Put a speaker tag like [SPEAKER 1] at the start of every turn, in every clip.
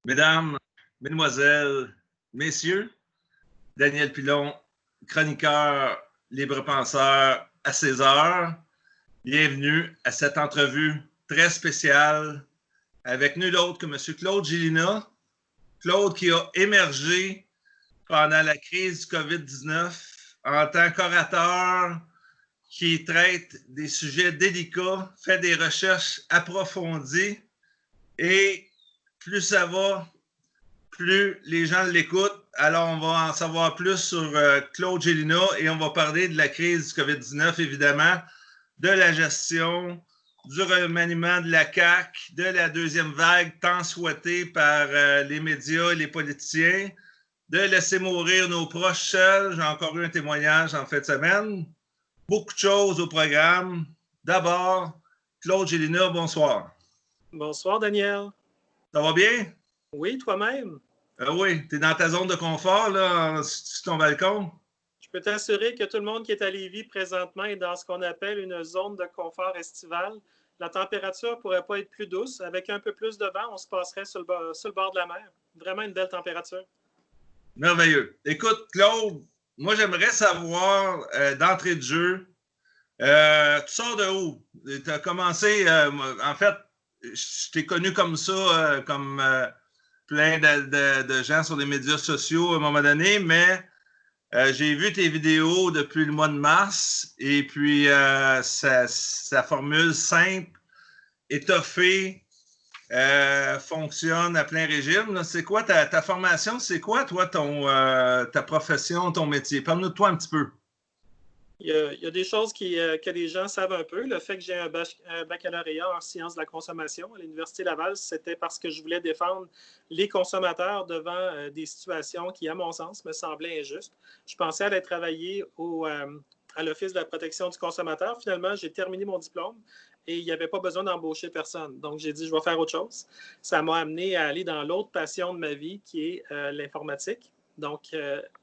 [SPEAKER 1] Mesdames, Mesdemoiselles, Messieurs, Daniel Pilon, chroniqueur, libre-penseur à 16 heures. Bienvenue à cette entrevue très spéciale avec nul autre que M. Claude Gélina. Claude qui a émergé pendant la crise du COVID-19 en tant qu'orateur qui traite des sujets délicats, fait des recherches approfondies et plus ça va, plus les gens l'écoutent. Alors, on va en savoir plus sur Claude Gélina et on va parler de la crise du COVID-19, évidemment, de la gestion, du remaniement de la CAQ, de la deuxième vague tant souhaitée par les médias et les politiciens, de laisser mourir nos proches seuls. J'ai encore eu un témoignage en fin de semaine. Beaucoup de choses au programme. D'abord, Claude Gélina, bonsoir.
[SPEAKER 2] Bonsoir, Daniel.
[SPEAKER 1] Ça va bien?
[SPEAKER 2] Oui, toi-même?
[SPEAKER 1] Oui, tu es dans ta zone de confort, là, sur ton balcon?
[SPEAKER 2] Je peux t'assurer que tout le monde qui est à Lévis présentement est dans ce qu'on appelle une zone de confort estivale. La température ne pourrait pas être plus douce. Avec un peu plus de vent, on se passerait sur le bord de la mer. Vraiment une belle température.
[SPEAKER 1] Merveilleux. Écoute, Claude, moi, j'aimerais savoir, d'entrée de jeu, tu sors de où? Tu as commencé, en fait, je t'ai connu comme ça, comme plein de gens sur les médias sociaux à un moment donné, mais j'ai vu tes vidéos depuis le mois de mars et puis sa formule simple, étoffée, fonctionne à plein régime. C'est quoi ta formation? C'est quoi, toi, ta profession, ton métier? Parle-nous de toi un petit peu.
[SPEAKER 2] Il y a des choses que les gens savent un peu. Le fait que j'ai un baccalauréat en sciences de la consommation à l'Université Laval, c'était parce que je voulais défendre les consommateurs devant des situations qui, à mon sens, me semblaient injustes. Je pensais aller travailler à l'Office de la protection du consommateur. Finalement, j'ai terminé mon diplôme et il n'y avait pas besoin d'embaucher personne. Donc, j'ai dit, je vais faire autre chose. Ça m'a amené à aller dans l'autre passion de ma vie, qui est l'informatique. Donc,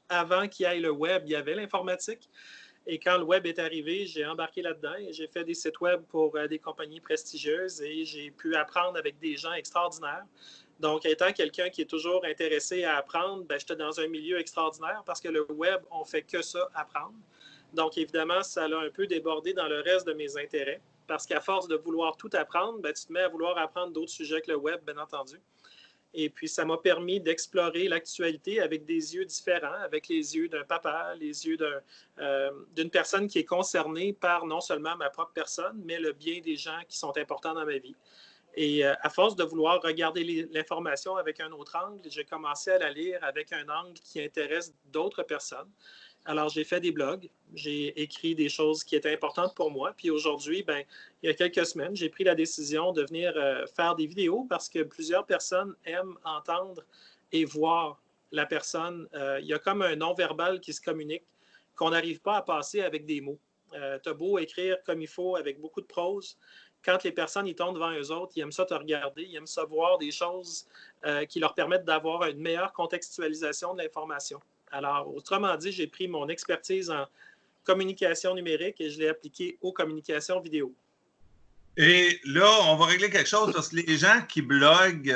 [SPEAKER 2] avant qu'il y ait le web, il y avait l'informatique. Et quand le web est arrivé, j'ai embarqué là-dedans et j'ai fait des sites web pour des compagnies prestigieuses et j'ai pu apprendre avec des gens extraordinaires. Donc, étant quelqu'un qui est toujours intéressé à apprendre, j'étais dans un milieu extraordinaire parce que le web, on ne fait que ça, apprendre. Donc, évidemment, ça l'a un peu débordé dans le reste de mes intérêts parce qu'à force de vouloir tout apprendre, tu te mets à vouloir apprendre d'autres sujets que le web, bien entendu. Et puis, ça m'a permis d'explorer l'actualité avec des yeux différents, avec les yeux d'un papa, les yeux d'une personne qui est concernée par non seulement ma propre personne, mais le bien des gens qui sont importants dans ma vie. Et à force de vouloir regarder l'information avec un autre angle, j'ai commencé à la lire avec un angle qui intéresse d'autres personnes. Alors, j'ai fait des blogs, j'ai écrit des choses qui étaient importantes pour moi. Puis aujourd'hui, il y a quelques semaines, j'ai pris la décision de venir faire des vidéos parce que plusieurs personnes aiment entendre et voir la personne. Il y a comme un non-verbal qui se communique qu'on n'arrive pas à passer avec des mots. Tu as beau écrire comme il faut avec beaucoup de prose. Quand les personnes ils tombent devant eux autres, ils aiment ça te regarder, ils aiment ça voir des choses qui leur permettent d'avoir une meilleure contextualisation de l'information. Alors, autrement dit, j'ai pris mon expertise en communication numérique et je l'ai appliquée aux communications vidéo.
[SPEAKER 1] Et là, on va régler quelque chose parce que les gens qui bloguent,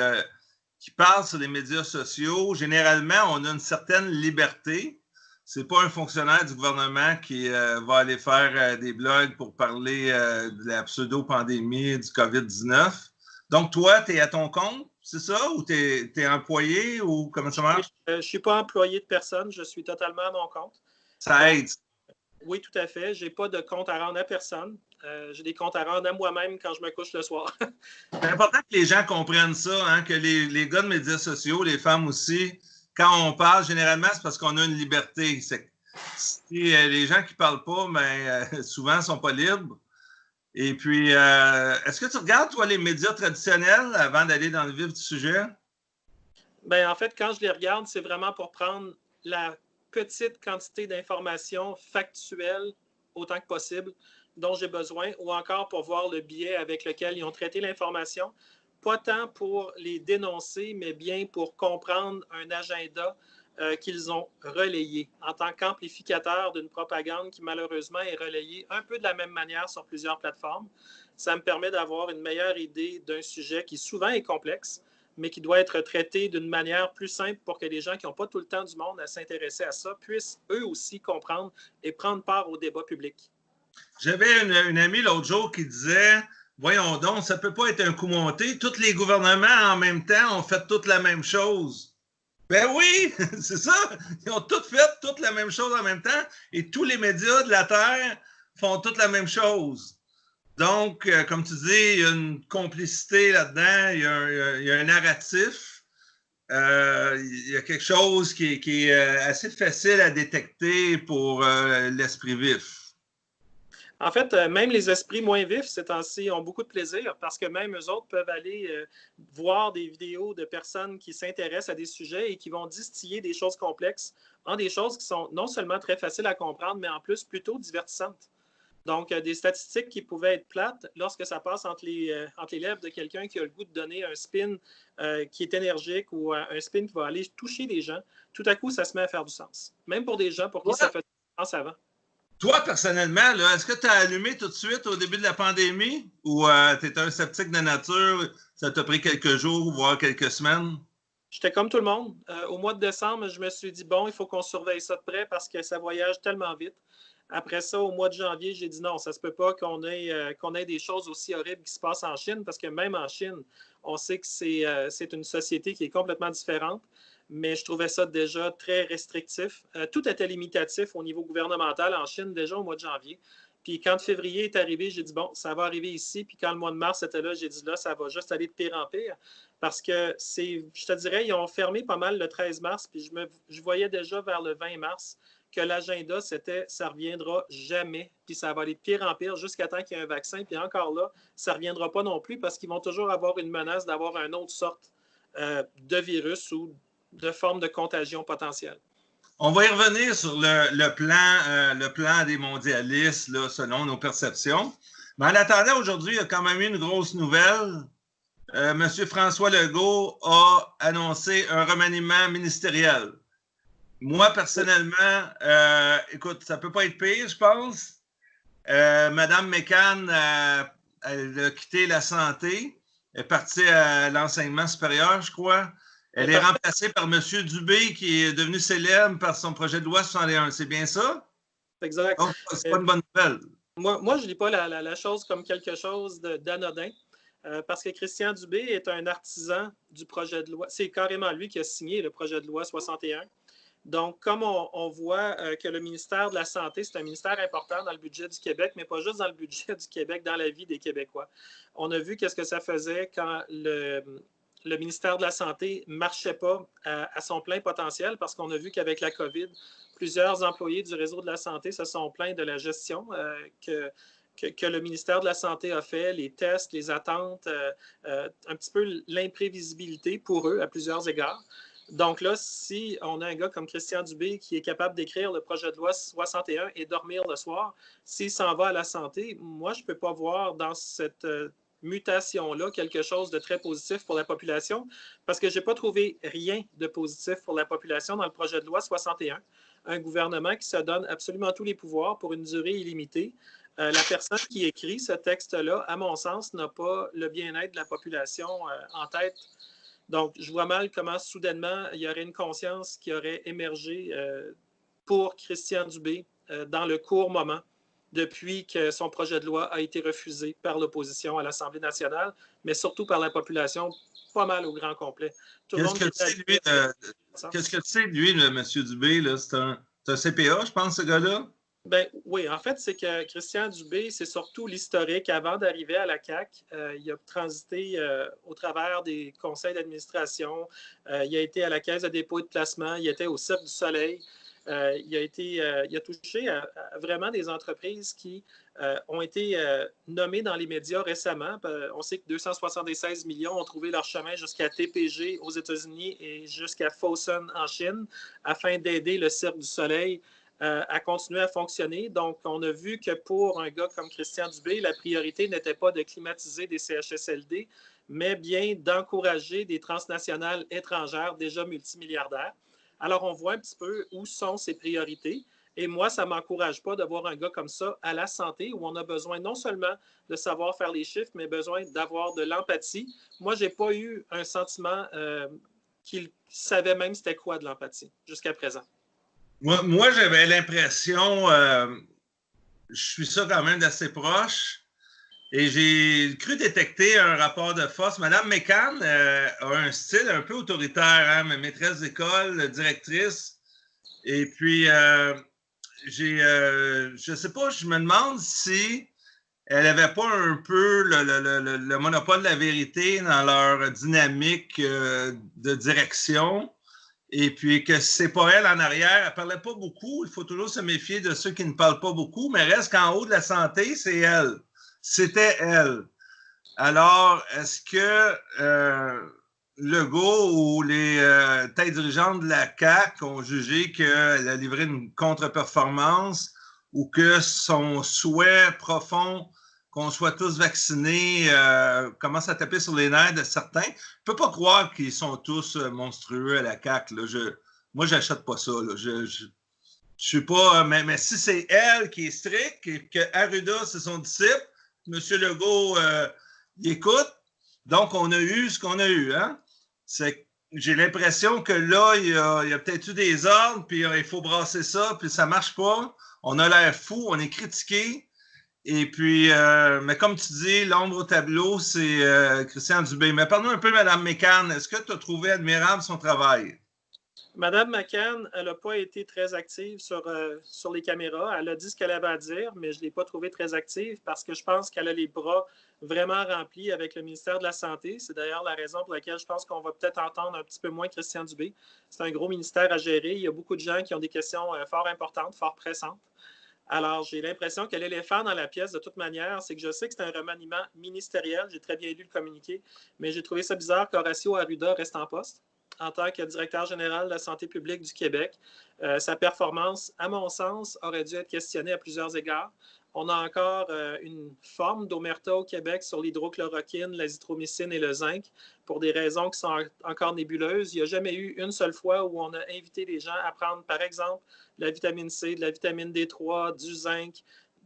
[SPEAKER 1] qui parlent sur les médias sociaux, généralement, on a une certaine liberté. C'est pas un fonctionnaire du gouvernement qui va aller faire des blogs pour parler de la pseudo-pandémie du COVID-19. Donc, toi, tu es à ton compte, c'est ça? Ou tu es employé ou comment ça marche?
[SPEAKER 2] Je ne suis pas employé de personne, je suis totalement à mon compte.
[SPEAKER 1] Ça aide.
[SPEAKER 2] Oui, tout à fait. Je n'ai pas de compte à rendre à personne. J'ai des comptes à rendre à moi-même quand je me couche le soir.
[SPEAKER 1] C'est important que les gens comprennent ça, hein, que les gars de médias sociaux, les femmes aussi, quand on parle, généralement, c'est parce qu'on a une liberté. Les gens qui ne parlent pas, souvent, ne sont pas libres. Et puis, est-ce que tu regardes, toi, les médias traditionnels avant d'aller dans le vif du sujet?
[SPEAKER 2] En fait, quand je les regarde, c'est vraiment pour prendre la petite quantité d'informations factuelles autant que possible dont j'ai besoin, ou encore pour voir le biais avec lequel ils ont traité l'information, pas tant pour les dénoncer, mais bien pour comprendre un agenda qu'ils ont relayé en tant qu'amplificateur d'une propagande qui malheureusement est relayée un peu de la même manière sur plusieurs plateformes. Ça me permet d'avoir une meilleure idée d'un sujet qui souvent est complexe, mais qui doit être traité d'une manière plus simple pour que les gens qui n'ont pas tout le temps du monde à s'intéresser à ça puissent eux aussi comprendre et prendre part au débat public.
[SPEAKER 1] J'avais une amie l'autre jour qui disait, voyons donc, ça ne peut pas être un coup monté. Tous les gouvernements en même temps ont fait toute la même chose. Ben oui, c'est ça. Ils ont tous fait toute la même chose en même temps et tous les médias de la Terre font toute la même chose. Donc, comme tu dis, il y a une complicité là-dedans, il y a un narratif, il y a quelque chose qui est assez facile à détecter pour l'esprit vif.
[SPEAKER 2] En fait, même les esprits moins vifs, ces temps-ci, ont beaucoup de plaisir parce que même eux autres peuvent aller voir des vidéos de personnes qui s'intéressent à des sujets et qui vont distiller des choses complexes en des choses qui sont non seulement très faciles à comprendre, mais en plus plutôt divertissantes. Donc, des statistiques qui pouvaient être plates, lorsque ça passe entre les lèvres de quelqu'un qui a le goût de donner un spin qui est énergique ou un spin qui va aller toucher les gens, tout à coup, ça se met à faire du sens. Même pour des gens pour qui ça faisait du sens avant.
[SPEAKER 1] Toi, personnellement, est-ce que tu as allumé tout de suite au début de la pandémie ou tu étais un sceptique de nature, ça t'a pris quelques jours, voire quelques semaines?
[SPEAKER 2] J'étais comme tout le monde. Au mois de décembre, je me suis dit, bon, il faut qu'on surveille ça de près parce que ça voyage tellement vite. Après ça, au mois de janvier, j'ai dit non, ça ne se peut pas qu'on ait des choses aussi horribles qui se passent en Chine parce que même en Chine, on sait que c'est une société qui est complètement différente. Mais je trouvais ça déjà très restrictif. Tout était limitatif au niveau gouvernemental en Chine déjà au mois de janvier. Puis quand février est arrivé, j'ai dit bon, ça va arriver ici. Puis quand le mois de mars était là, j'ai dit là, ça va juste aller de pire en pire. Parce que je te dirais, ils ont fermé pas mal le 13 mars. Puis je voyais déjà vers le 20 mars que l'agenda, c'était ça ne reviendra jamais. Puis ça va aller de pire en pire jusqu'à temps qu'il y ait un vaccin. Puis encore là, ça ne reviendra pas non plus parce qu'ils vont toujours avoir une menace d'avoir une autre sorte de virus ou de forme de contagion potentielle.
[SPEAKER 1] On va y revenir sur le plan des mondialistes, là, selon nos perceptions. Mais en attendant, aujourd'hui, il y a quand même eu une grosse nouvelle. M. François Legault a annoncé un remaniement ministériel. Moi, personnellement, écoute, ça ne peut pas être pire, je pense. Mme McCann, elle a quitté la santé, elle est partie à l'enseignement supérieur, je crois. Elle est remplacée par M. Dubé, qui est devenu célèbre par son projet de loi 61. C'est bien ça?
[SPEAKER 2] Exact.
[SPEAKER 1] Donc, c'est pas une bonne nouvelle.
[SPEAKER 2] Moi je ne lis pas la chose comme quelque chose d'anodin. Parce que Christian Dubé est un artisan du projet de loi. C'est carrément lui qui a signé le projet de loi 61. Donc, comme on voit que le ministère de la Santé, c'est un ministère important dans le budget du Québec, mais pas juste dans le budget du Québec, dans la vie des Québécois. On a vu qu'est-ce que ça faisait quand le ministère de la Santé ne marchait pas à son plein potentiel, parce qu'on a vu qu'avec la COVID, plusieurs employés du réseau de la santé se sont plaints de la gestion que le ministère de la Santé a fait, les tests, les attentes, un petit peu l'imprévisibilité pour eux à plusieurs égards. Donc là, si on a un gars comme Christian Dubé qui est capable d'écrire le projet de loi 61 et dormir le soir, s'il s'en va à la santé, moi, je ne peux pas voir dans cette mutation-là quelque chose de très positif pour la population parce que je n'ai pas trouvé rien de positif pour la population dans le projet de loi 61. Un gouvernement qui se donne absolument tous les pouvoirs pour une durée illimitée. La personne qui écrit ce texte-là, à mon sens, n'a pas le bien-être de la population en tête. Donc, je vois mal comment soudainement il y aurait une conscience qui aurait émergé pour Christian Dubé dans le court moment depuis que son projet de loi a été refusé par l'opposition à l'Assemblée nationale, mais surtout par la population, pas mal au grand complet.
[SPEAKER 1] Qu'est-ce que tu sais, lui, de M. Dubé? C'est un CPA, je pense, ce gars-là?
[SPEAKER 2] Ben, oui, en fait, c'est que Christian Dubé, c'est surtout l'historique. Avant d'arriver à la CAQ, il a transité au travers des conseils d'administration. Il a été à la Caisse de dépôt et de placement. Il était au Cirque du Soleil. Il a touché à vraiment des entreprises qui ont été nommées dans les médias récemment. On sait que 276 millions ont trouvé leur chemin jusqu'à TPG aux États-Unis et jusqu'à Fosun en Chine afin d'aider le Cirque du Soleil à continuer à fonctionner. Donc, on a vu que pour un gars comme Christian Dubé, la priorité n'était pas de climatiser des CHSLD, mais bien d'encourager des transnationales étrangères déjà multimilliardaires. Alors, on voit un petit peu où sont ses priorités. Et moi, ça ne m'encourage pas de voir un gars comme ça à la santé, où on a besoin non seulement de savoir faire les chiffres, mais besoin d'avoir de l'empathie. Moi, je n'ai pas eu un sentiment qu'il savait même c'était quoi de l'empathie jusqu'à présent.
[SPEAKER 1] Moi j'avais l'impression, je suis ça quand même d'assez proche, et j'ai cru détecter un rapport de force. Madame McCann a un style un peu autoritaire, hein, maîtresse d'école, directrice. Et puis, je sais pas, je me demande si elle n'avait pas un peu le monopole de la vérité dans leur dynamique de direction. Et puis que c'est pas elle en arrière, elle parlait pas beaucoup. Il faut toujours se méfier de ceux qui ne parlent pas beaucoup, mais reste qu'en haut de la santé, c'est elle. C'était elle. Alors, est-ce que Legault ou les têtes dirigeantes de la CAQ ont jugé qu'elle a livré une contre-performance ou que son souhait profond qu'on soit tous vaccinés commence à taper sur les nerfs de certains? Je ne peux pas croire qu'ils sont tous monstrueux à la CAQ. Là. Moi, je n'achète pas ça. Là. Je suis pas... mais si c'est elle qui est stricte et que Arruda, c'est son disciple, M. Legault, il écoute. Donc, on a eu ce qu'on a eu. Hein? J'ai l'impression que là, il y a peut-être eu des ordres, puis il faut brasser ça, puis ça ne marche pas. On a l'air fou, on est critiqué. Et puis, mais comme tu dis, l'ombre au tableau, c'est Christian Dubé. Mais parle-nous un peu, Mme McCann. Est-ce que tu as trouvé admirable son travail?
[SPEAKER 2] Mme McCann, elle n'a pas été très active sur les caméras. Elle a dit ce qu'elle avait à dire, mais je ne l'ai pas trouvée très active parce que je pense qu'elle a les bras vraiment remplis avec le ministère de la Santé. C'est d'ailleurs la raison pour laquelle je pense qu'on va peut-être entendre un petit peu moins Christian Dubé. C'est un gros ministère à gérer. Il y a beaucoup de gens qui ont des questions fort importantes, fort pressantes. Alors, j'ai l'impression que l'éléphant dans la pièce, de toute manière, c'est que je sais que c'est un remaniement ministériel. J'ai très bien lu le communiqué, mais j'ai trouvé ça bizarre qu'Horacio Arruda reste en poste en tant que directeur général de la santé publique du Québec. Sa performance, à mon sens, aurait dû être questionnée à plusieurs égards. On a encore une forme d'omerta au Québec sur l'hydrochloroquine, l'azithromycine et le zinc pour des raisons qui sont encore nébuleuses. Il n'y a jamais eu une seule fois où on a invité les gens à prendre, par exemple, de la vitamine C, de la vitamine D3, du zinc,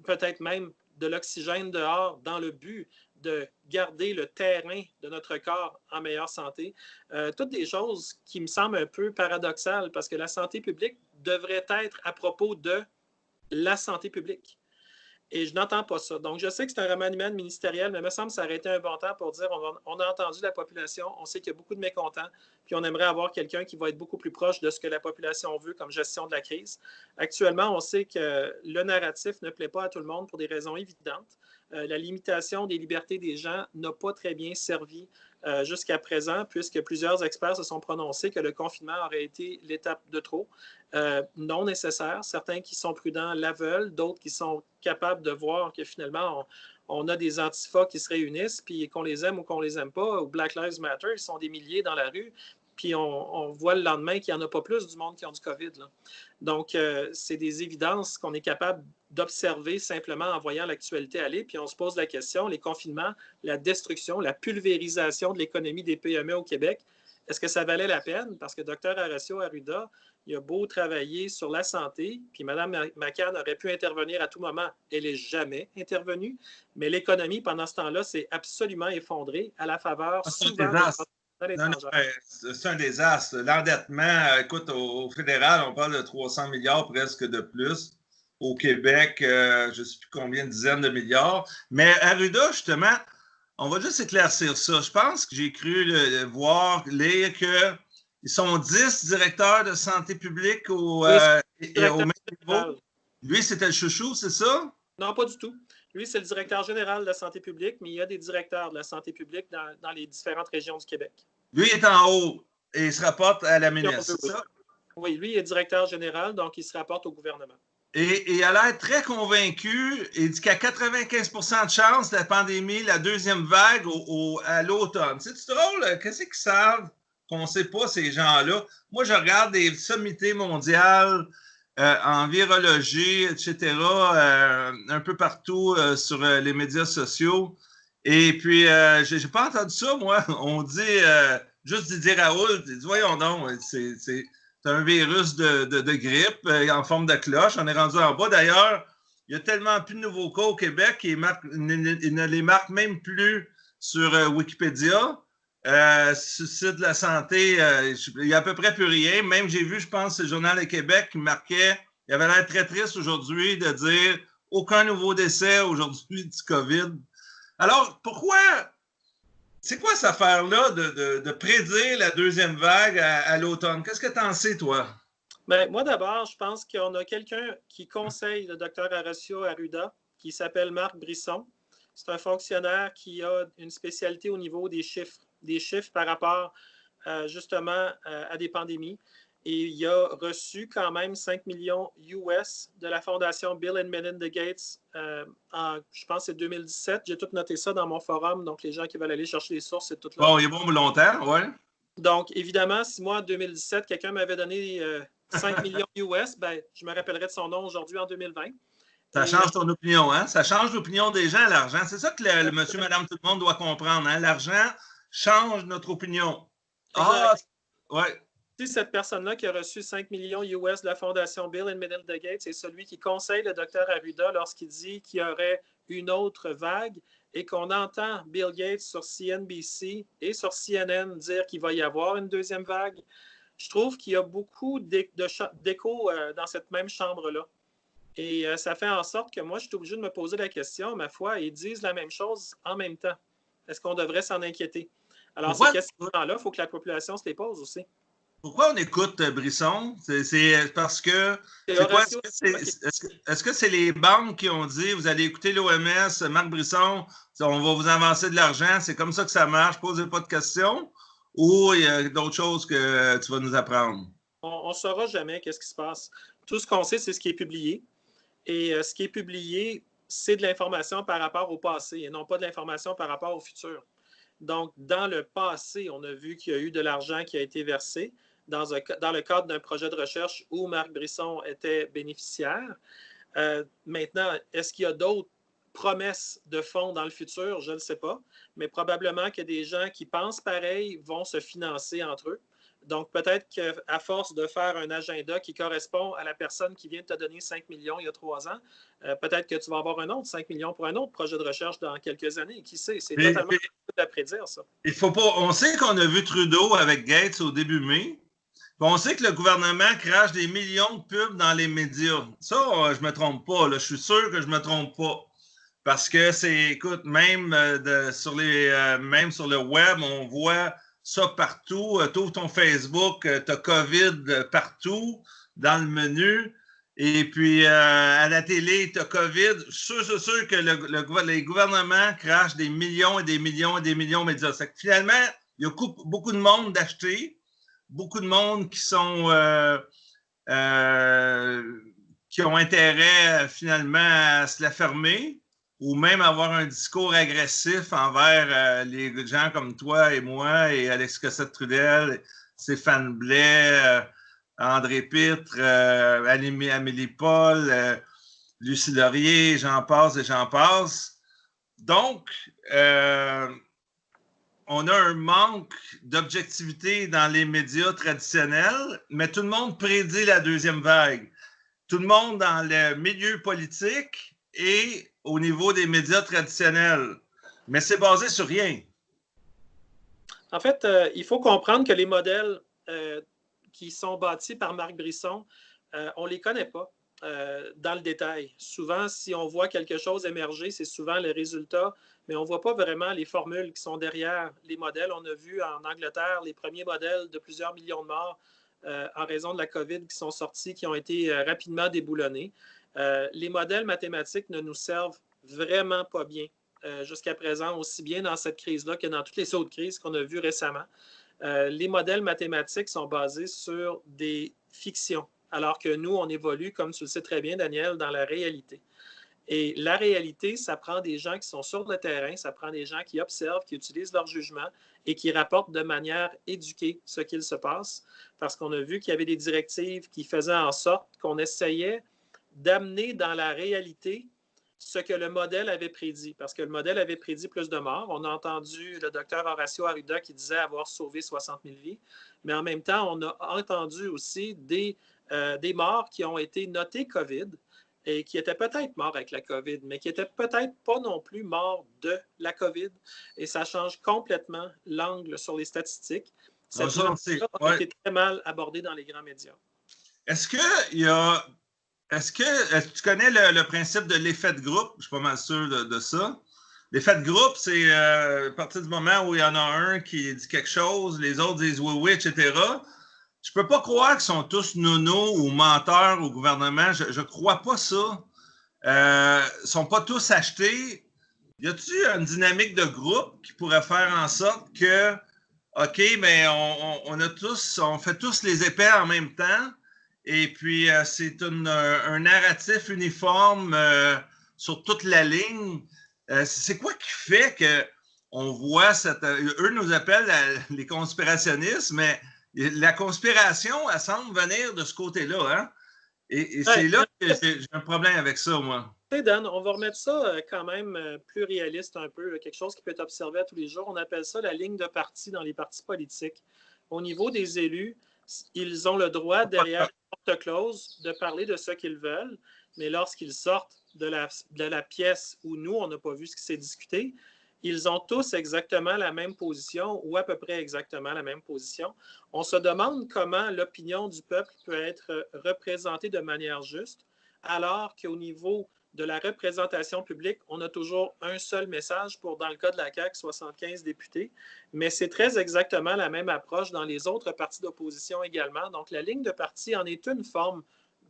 [SPEAKER 2] peut-être même de l'oxygène dehors dans le but de garder le terrain de notre corps en meilleure santé. Toutes des choses qui me semblent un peu paradoxales parce que la santé publique devrait être à propos de la santé publique. Et je n'entends pas ça. Donc, je sais que c'est un remaniement ministériel, mais il me semble que ça aurait été un bon temps pour dire on a entendu la population, on sait qu'il y a beaucoup de mécontents, puis on aimerait avoir quelqu'un qui va être beaucoup plus proche de ce que la population veut comme gestion de la crise. Actuellement, on sait que le narratif ne plaît pas à tout le monde pour des raisons évidentes. La limitation des libertés des gens n'a pas très bien servi jusqu'à présent, puisque plusieurs experts se sont prononcés que le confinement aurait été l'étape de trop. Non nécessaire. Certains qui sont prudents la veulent, d'autres qui sont capables de voir que finalement, on a des antifas qui se réunissent, puis qu'on les aime ou qu'on les aime pas, ou Black Lives Matter, ils sont des milliers dans la rue, puis on voit le lendemain qu'il n'y en a pas plus du monde qui ont du COVID. Là. Donc, c'est des évidences qu'on est capable d'observer simplement en voyant l'actualité aller, puis on se pose la question, les confinements, la destruction, la pulvérisation de l'économie des PME au Québec, est-ce que ça valait la peine? Parce que Dr. Horacio Arruda, il a beau travailler sur la santé, puis Mme McCann aurait pu intervenir à tout moment. Elle n'est jamais intervenue, mais l'économie, pendant ce temps-là, s'est absolument effondrée à la faveur souvent de l'étranger.
[SPEAKER 1] C'est un désastre. L'endettement, écoute, au fédéral, on parle de 300 milliards presque de plus. Au Québec, je ne sais plus combien de dizaines de milliards. Mais Arruda, justement, on va juste éclaircir ça. Je pense que j'ai cru lire qu'ils sont 10 directeurs de santé publique au même niveau. Lui, c'était le chouchou, c'est ça?
[SPEAKER 2] Non, pas du tout. Lui, c'est le directeur général de la santé publique, mais il y a des directeurs de la santé publique dans les différentes régions du Québec.
[SPEAKER 1] Lui est en haut et il se rapporte à la ministre, c'est ça?
[SPEAKER 2] Oui, lui est directeur général, donc il se rapporte au gouvernement.
[SPEAKER 1] Et il a l'air très convaincu. Il dit qu'il y a 95 % de chance de la pandémie, la deuxième vague à l'automne. C'est drôle, qu'est-ce qu'ils savent qu'on ne sait pas, ces gens-là? Moi, je regarde des sommités mondiales en virologie, etc., un peu partout sur les médias sociaux. Et puis, je n'ai pas entendu ça, moi. On dit, juste Didier Raoult, il dit, voyons donc, C'est un virus de grippe en forme de cloche. On est rendu en bas. D'ailleurs, il y a tellement plus de nouveaux cas au Québec qu'ils ne les marquent même plus sur Wikipédia. Sur le site de la santé, il n'y a à peu près plus rien. Même j'ai vu, je pense, le Journal de Québec qui marquait, il avait l'air très triste aujourd'hui de dire aucun nouveau décès aujourd'hui du COVID. Alors, pourquoi, c'est quoi cette affaire-là de prédire la deuxième vague à l'automne? Qu'est-ce que tu en sais, toi?
[SPEAKER 2] Bien, moi, d'abord, je pense qu'on a quelqu'un qui conseille le docteur Horacio Arruda, qui s'appelle Marc Brisson. C'est un fonctionnaire qui a une spécialité au niveau des chiffres par rapport justement à des pandémies. Et il a reçu quand même 5 millions US de la fondation Bill and Melinda Gates je pense que c'est 2017. J'ai tout noté ça dans mon forum, donc les gens qui veulent aller chercher les sources, c'est tout là.
[SPEAKER 1] Bon, il est bon longtemps, oui.
[SPEAKER 2] Donc, évidemment, si moi, en 2017, quelqu'un m'avait donné 5 millions US, ben, je me rappellerai de son nom aujourd'hui en 2020.
[SPEAKER 1] Ça change ton opinion, hein? Ça change l'opinion des gens, l'argent. C'est ça que le monsieur, madame, tout le monde doit comprendre, hein? L'argent change notre opinion. Ah, ouais.
[SPEAKER 2] Si cette personne-là qui a reçu 5 millions US de la fondation Bill and Melinda Gates est celui qui conseille le docteur Arruda lorsqu'il dit qu'il y aurait une autre vague et qu'on entend Bill Gates sur CNBC et sur CNN dire qu'il va y avoir une deuxième vague, je trouve qu'il y a beaucoup d'écho dans cette même chambre-là. Et ça fait en sorte que moi, je suis obligé de me poser la question, ma foi, ils disent la même chose en même temps. Est-ce qu'on devrait s'en inquiéter? Alors, ces questions-là, il faut que la population se les pose aussi.
[SPEAKER 1] Pourquoi on écoute Brisson? C'est parce que. C'est quoi? Est-ce que c'est les banques qui ont dit vous allez écouter l'OMS, Marc Brisson, on va vous avancer de l'argent, c'est comme ça que ça marche, posez pas de questions? Ou il y a d'autres choses que tu vas nous apprendre?
[SPEAKER 2] On ne saura jamais qu'est-ce qui se passe. Tout ce qu'on sait, c'est ce qui est publié. Et ce qui est publié, c'est de l'information par rapport au passé et non pas de l'information par rapport au futur. Donc, dans le passé, on a vu qu'il y a eu de l'argent qui a été versé dans le cadre d'un projet de recherche où Marc Brisson était bénéficiaire. Maintenant, est-ce qu'il y a d'autres promesses de fonds dans le futur? Je ne sais pas, mais probablement que des gens qui pensent pareil vont se financer entre eux. Donc, peut-être qu'à force de faire un agenda qui correspond à la personne qui vient de te donner 5 millions il y a 3 ans, peut-être que tu vas avoir un autre 5 millions pour un autre projet de recherche dans quelques années. Qui sait? C'est totalement difficile à prédire, ça.
[SPEAKER 1] Il faut pas. On sait qu'on a vu Trudeau avec Gates au début mai. On sait que le gouvernement crache des millions de pubs dans les médias. Ça, je ne me trompe pas. Là. Je suis sûr que je ne me trompe pas. Parce que c'est, écoute, même sur le web, on voit ça partout. Tu ouvres ton Facebook, tu as COVID partout dans le menu. Et puis, à la télé, tu as COVID. C'est sûr que les gouvernements crachent des millions et des millions et des millions de médias. C'est que finalement, il y a beaucoup de monde d'acheter, beaucoup de monde qui sont qui ont intérêt finalement à se la fermer ou même avoir un discours agressif envers les gens comme toi et moi et Alex Cossette-Trudel, Stéphane Blais, André Pitre, Amélie Paul, Lucie Laurier, j'en passe et j'en passe. Donc, on a un manque d'objectivité dans les médias traditionnels, mais tout le monde prédit la deuxième vague. Tout le monde dans le milieu politique et au niveau des médias traditionnels. Mais c'est basé sur rien.
[SPEAKER 2] En fait, il faut comprendre que les modèles qui sont bâtis par Marc Brisson, on ne les connaît pas dans le détail. Souvent, si on voit quelque chose émerger, c'est souvent les résultats, mais on ne voit pas vraiment les formules qui sont derrière les modèles. On a vu en Angleterre les premiers modèles de plusieurs millions de morts en raison de la COVID qui sont sortis, qui ont été rapidement déboulonnés. Les modèles mathématiques ne nous servent vraiment pas bien jusqu'à présent, aussi bien dans cette crise-là que dans toutes les autres crises qu'on a vues récemment. Les modèles mathématiques sont basés sur des fictions, alors que nous, on évolue, comme tu le sais très bien, Daniel, dans la réalité. Et la réalité, ça prend des gens qui sont sur le terrain, ça prend des gens qui observent, qui utilisent leur jugement et qui rapportent de manière éduquée ce qu'il se passe, parce qu'on a vu qu'il y avait des directives qui faisaient en sorte qu'on essayait d'amener dans la réalité ce que le modèle avait prédit, parce que le modèle avait prédit plus de morts. On a entendu le docteur Horacio Arruda qui disait avoir sauvé 60 000 vies, mais en même temps, on a entendu aussi des morts qui ont été notées COVID et qui étaient peut-être morts avec la COVID, mais qui n'étaient peut-être pas non plus morts de la COVID. Et ça change complètement l'angle sur les statistiques. Cette nuance-là a été très mal abordée dans les grands médias.
[SPEAKER 1] Est-ce que tu connais le principe de l'effet de groupe? Je suis pas mal sûr de ça. L'effet de groupe, c'est à partir du moment où il y en a un qui dit quelque chose, les autres disent oui, oui, etc. Je peux pas croire qu'ils sont tous nonos ou menteurs au gouvernement. Je crois pas ça. Ils sont pas tous achetés. Y a-t-il une dynamique de groupe qui pourrait faire en sorte que, OK, mais on fait tous les épais en même temps? Et puis, c'est un narratif uniforme sur toute la ligne. C'est quoi qui fait qu'on voit eux nous appellent les conspirationnistes, mais la conspiration, elle semble venir de ce côté-là. Hein? Et c'est là que j'ai un problème avec ça, moi.
[SPEAKER 2] Dan, on va remettre ça quand même plus réaliste un peu, quelque chose qui peut être observé à tous les jours. On appelle ça la ligne de parti dans les partis politiques. Au niveau des élus, ils ont le droit, derrière la porte close, de parler de ce qu'ils veulent, mais lorsqu'ils sortent de la pièce où nous, on n'a pas vu ce qui s'est discuté, ils ont tous exactement la même position ou à peu près exactement la même position. On se demande comment l'opinion du peuple peut être représentée de manière juste, alors qu'au niveau de la représentation publique, on a toujours un seul message pour, dans le cas de la CAQ, 75 députés, mais c'est très exactement la même approche dans les autres partis d'opposition également. Donc, la ligne de parti en est une forme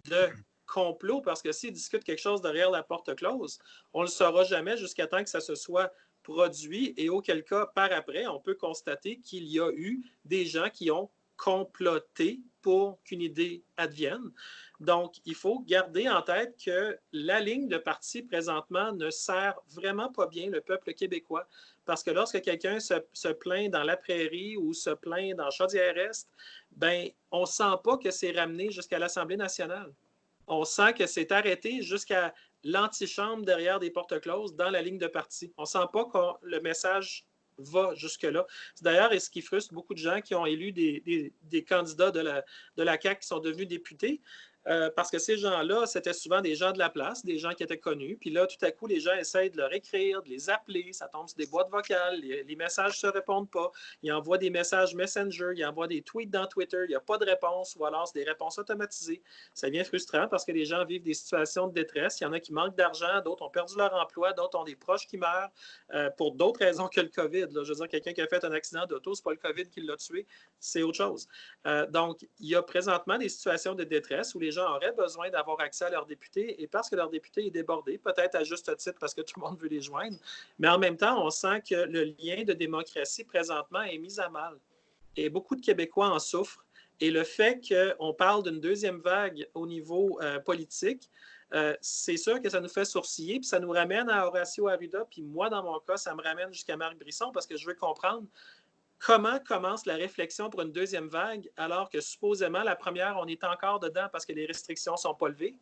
[SPEAKER 2] de complot, parce que s'ils discutent quelque chose derrière la porte close, on ne le saura jamais jusqu'à temps que ça se soit produit, et auquel cas, par après, on peut constater qu'il y a eu des gens qui ont comploté pour qu'une idée advienne. Donc, il faut garder en tête que la ligne de parti présentement ne sert vraiment pas bien le peuple québécois, parce que lorsque quelqu'un se plaint dans la Prairie ou se plaint dans Chaudière-Est, ben, on ne sent pas que c'est ramené jusqu'à l'Assemblée nationale. On sent que c'est arrêté jusqu'à l'antichambre derrière des portes closes dans la ligne de parti. On ne sent pas que le message va jusque-là. C'est d'ailleurs ce qui frustre beaucoup de gens qui ont élu des candidats de la CAQ qui sont devenus députés. Parce que ces gens-là, c'était souvent des gens de la place, des gens qui étaient connus. Puis là, tout à coup, les gens essayent de leur écrire, de les appeler. Ça tombe sur des boîtes vocales. Les messages ne se répondent pas. Ils envoient des messages Messenger. Ils envoient des tweets dans Twitter. Il n'y a pas de réponse. Ou alors, c'est des réponses automatisées. Ça devient frustrant parce que les gens vivent des situations de détresse. Il y en a qui manquent d'argent. D'autres ont perdu leur emploi. D'autres ont des proches qui meurent pour d'autres raisons que le COVID. Là. Je veux dire, quelqu'un qui a fait un accident d'auto, ce n'est pas le COVID qui l'a tué. C'est autre chose. Donc, il y a présentement des situations de détresse où les gens auraient besoin d'avoir accès à leurs députés, et parce que leur député est débordé, peut-être à juste titre parce que tout le monde veut les joindre, mais en même temps, on sent que le lien de démocratie présentement est mis à mal. Et beaucoup de Québécois en souffrent. Et le fait qu'on parle d'une deuxième vague au niveau politique, c'est sûr que ça nous fait sourciller, puis ça nous ramène à Horacio Arruda, puis moi, dans mon cas, ça me ramène jusqu'à Marc Brisson, parce que je veux comprendre comment commence la réflexion pour une deuxième vague alors que supposément la première, on est encore dedans parce que les restrictions ne sont pas levées.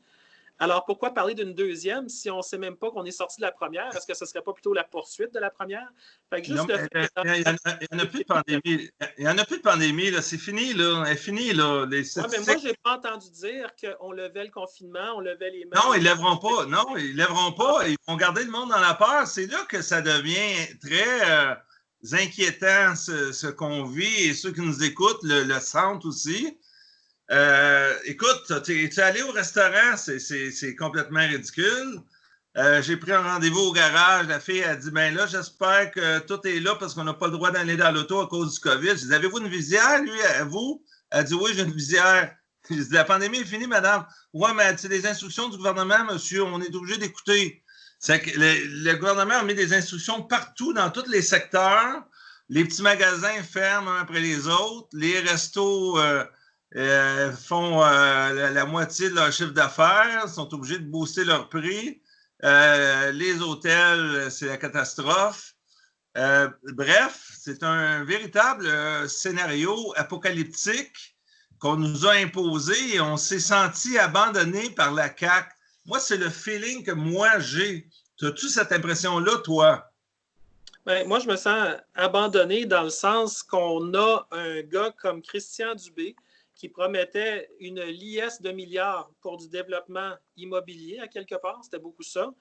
[SPEAKER 2] Alors pourquoi parler d'une deuxième si on ne sait même pas qu'on est sorti de la première? Est-ce que ce ne serait pas plutôt la poursuite de la première? Fait que juste
[SPEAKER 1] il n'y en a plus de pandémie. Il n'y en a plus de pandémie. C'est fini. Là. Elle est finie. Là.
[SPEAKER 2] Mais moi, je n'ai pas entendu dire qu'on levait le confinement, on levait les masques.
[SPEAKER 1] Non, ils ne lèveront pas. Non, ils ne lèveront pas. Ils vont garder le monde dans la peur. C'est là que ça devient très inquiétant, ce qu'on vit, et ceux qui nous écoutent le sentent aussi. Écoute, tu es allé au restaurant, c'est complètement ridicule. J'ai pris un rendez-vous au garage. La fille a dit, ben là, j'espère que tout est là parce qu'on n'a pas le droit d'aller dans l'auto à cause du COVID. Je dis, avez-vous une visière, lui, à vous? Elle a dit, oui, j'ai une visière. Je dis, la pandémie est finie, madame. Oui, mais c'est les instructions du gouvernement, monsieur. On est obligé d'écouter. C'est que le gouvernement a mis des instructions partout, dans tous les secteurs. Les petits magasins ferment un après les autres. Les restos font la moitié de leur chiffre d'affaires, sont obligés de booster leur prix. Les hôtels, c'est la catastrophe. Bref, c'est un véritable scénario apocalyptique qu'on nous a imposé, et on s'est senti abandonné par la CAQ. Moi, c'est le feeling que moi j'ai As-tu cette impression-là, toi?
[SPEAKER 2] Ben, moi, je me sens abandonné dans le sens qu'on a un gars comme Christian Dubé qui promettait une liesse de milliards pour du développement immobilier à quelque part. C'était beaucoup ça.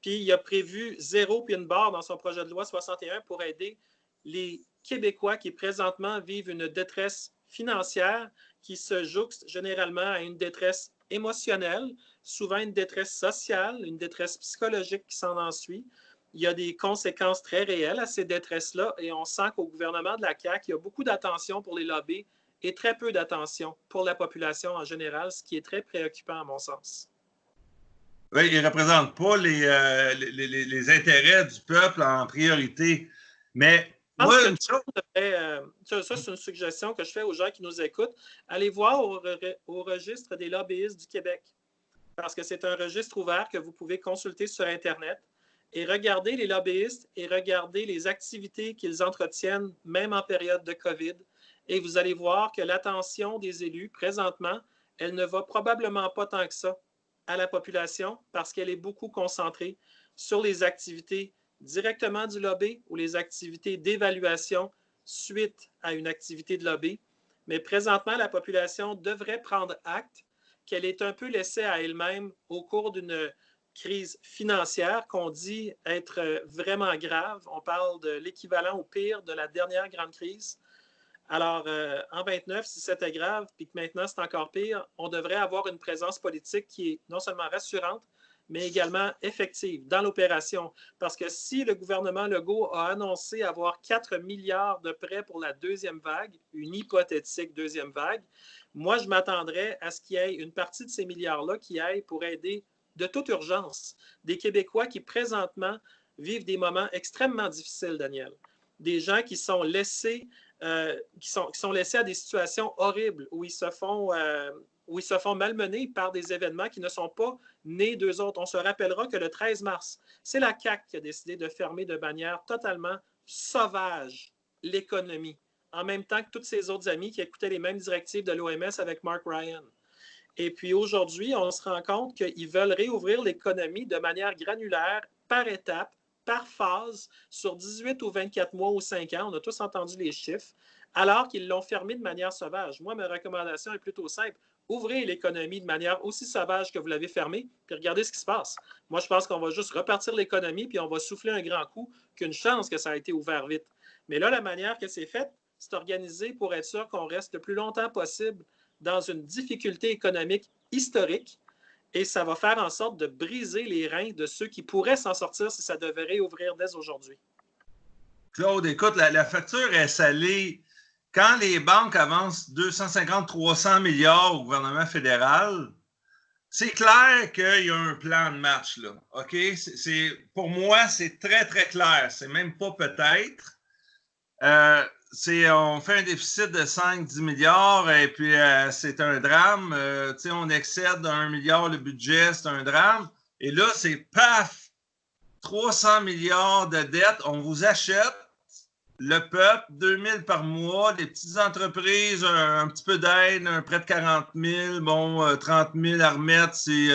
[SPEAKER 2] Puis il a prévu 0 puis une barre dans son projet de loi 61 pour aider les Québécois qui présentement vivent une détresse financière qui se jouxte généralement à une détresse émotionnelle, souvent une détresse sociale, une détresse psychologique qui s'en ensuit. Il y a des conséquences très réelles à ces détresses-là et on sent qu'au gouvernement de la CAQ, il y a beaucoup d'attention pour les lobbies et très peu d'attention pour la population en général, ce qui est très préoccupant à mon sens.
[SPEAKER 1] Oui, ils ne représentent pas les intérêts du peuple en priorité. Mais
[SPEAKER 2] Je pense
[SPEAKER 1] moi,
[SPEAKER 2] que
[SPEAKER 1] une chose...
[SPEAKER 2] ça, c'est une suggestion que je fais aux gens qui nous écoutent. Allez voir au registre des lobbyistes du Québec, parce que c'est un registre ouvert que vous pouvez consulter sur Internet et regarder les lobbyistes et regarder les activités qu'ils entretiennent, même en période de COVID. Et vous allez voir que l'attention des élus, présentement, elle ne va probablement pas tant que ça à la population parce qu'elle est beaucoup concentrée sur les activités directement du lobby ou les activités d'évaluation suite à une activité de lobby. Mais présentement, la population devrait prendre acte qu'elle est un peu laissée à elle-même au cours d'une crise financière qu'on dit être vraiment grave. On parle de l'équivalent au pire de la dernière grande crise. Alors, en 29, si c'était grave, puis que maintenant c'est encore pire, on devrait avoir une présence politique qui est non seulement rassurante, mais également effective dans l'opération. Parce que si le gouvernement Legault a annoncé avoir 4 milliards de prêts pour la deuxième vague, une hypothétique deuxième vague, moi, je m'attendrais à ce qu'il y ait une partie de ces milliards-là qui aille pour aider de toute urgence des Québécois qui présentement vivent des moments extrêmement difficiles, Daniel. Des gens qui sont laissés qui sont laissés à des situations horribles où ils se font malmener par des événements qui ne sont pas nés d'eux autres. On se rappellera que le 13 mars, c'est la CAQ qui a décidé de fermer de manière totalement sauvage l'économie, en même temps que tous ses autres amis qui écoutaient les mêmes directives de l'OMS avec Mark Ryan. Et puis aujourd'hui, on se rend compte qu'ils veulent réouvrir l'économie de manière granulaire, par étapes, par phase, sur 18 ou 24 mois ou 5 ans. On a tous entendu les chiffres, alors qu'ils l'ont fermé de manière sauvage. Moi, ma recommandation est plutôt simple. Ouvrez l'économie de manière aussi sauvage que vous l'avez fermée, puis regardez ce qui se passe. Moi, je pense qu'on va juste repartir l'économie, puis on va souffler un grand coup, qu'une chance que ça a été ouvert vite. Mais là, la manière que c'est fait, c'est organisé pour être sûr qu'on reste le plus longtemps possible dans une difficulté économique historique et ça va faire en sorte de briser les reins de ceux qui pourraient s'en sortir si ça devait réouvrir dès aujourd'hui.
[SPEAKER 1] Claude, écoute, la facture est salée. Quand les banques avancent 250-300 milliards au gouvernement fédéral, c'est clair qu'il y a un plan de match, là. OK? Pour moi, c'est très, très clair. C'est même pas peut-être. On fait un déficit de 5-10 milliards et puis c'est un drame. On excède de 1 milliard le budget, c'est un drame. Et là, c'est paf! 300 milliards de dettes. On vous achète le peuple, 2 000 par mois, des petites entreprises, un petit peu d'aide, un prêt de 40 000, bon, 30 000 à remettre si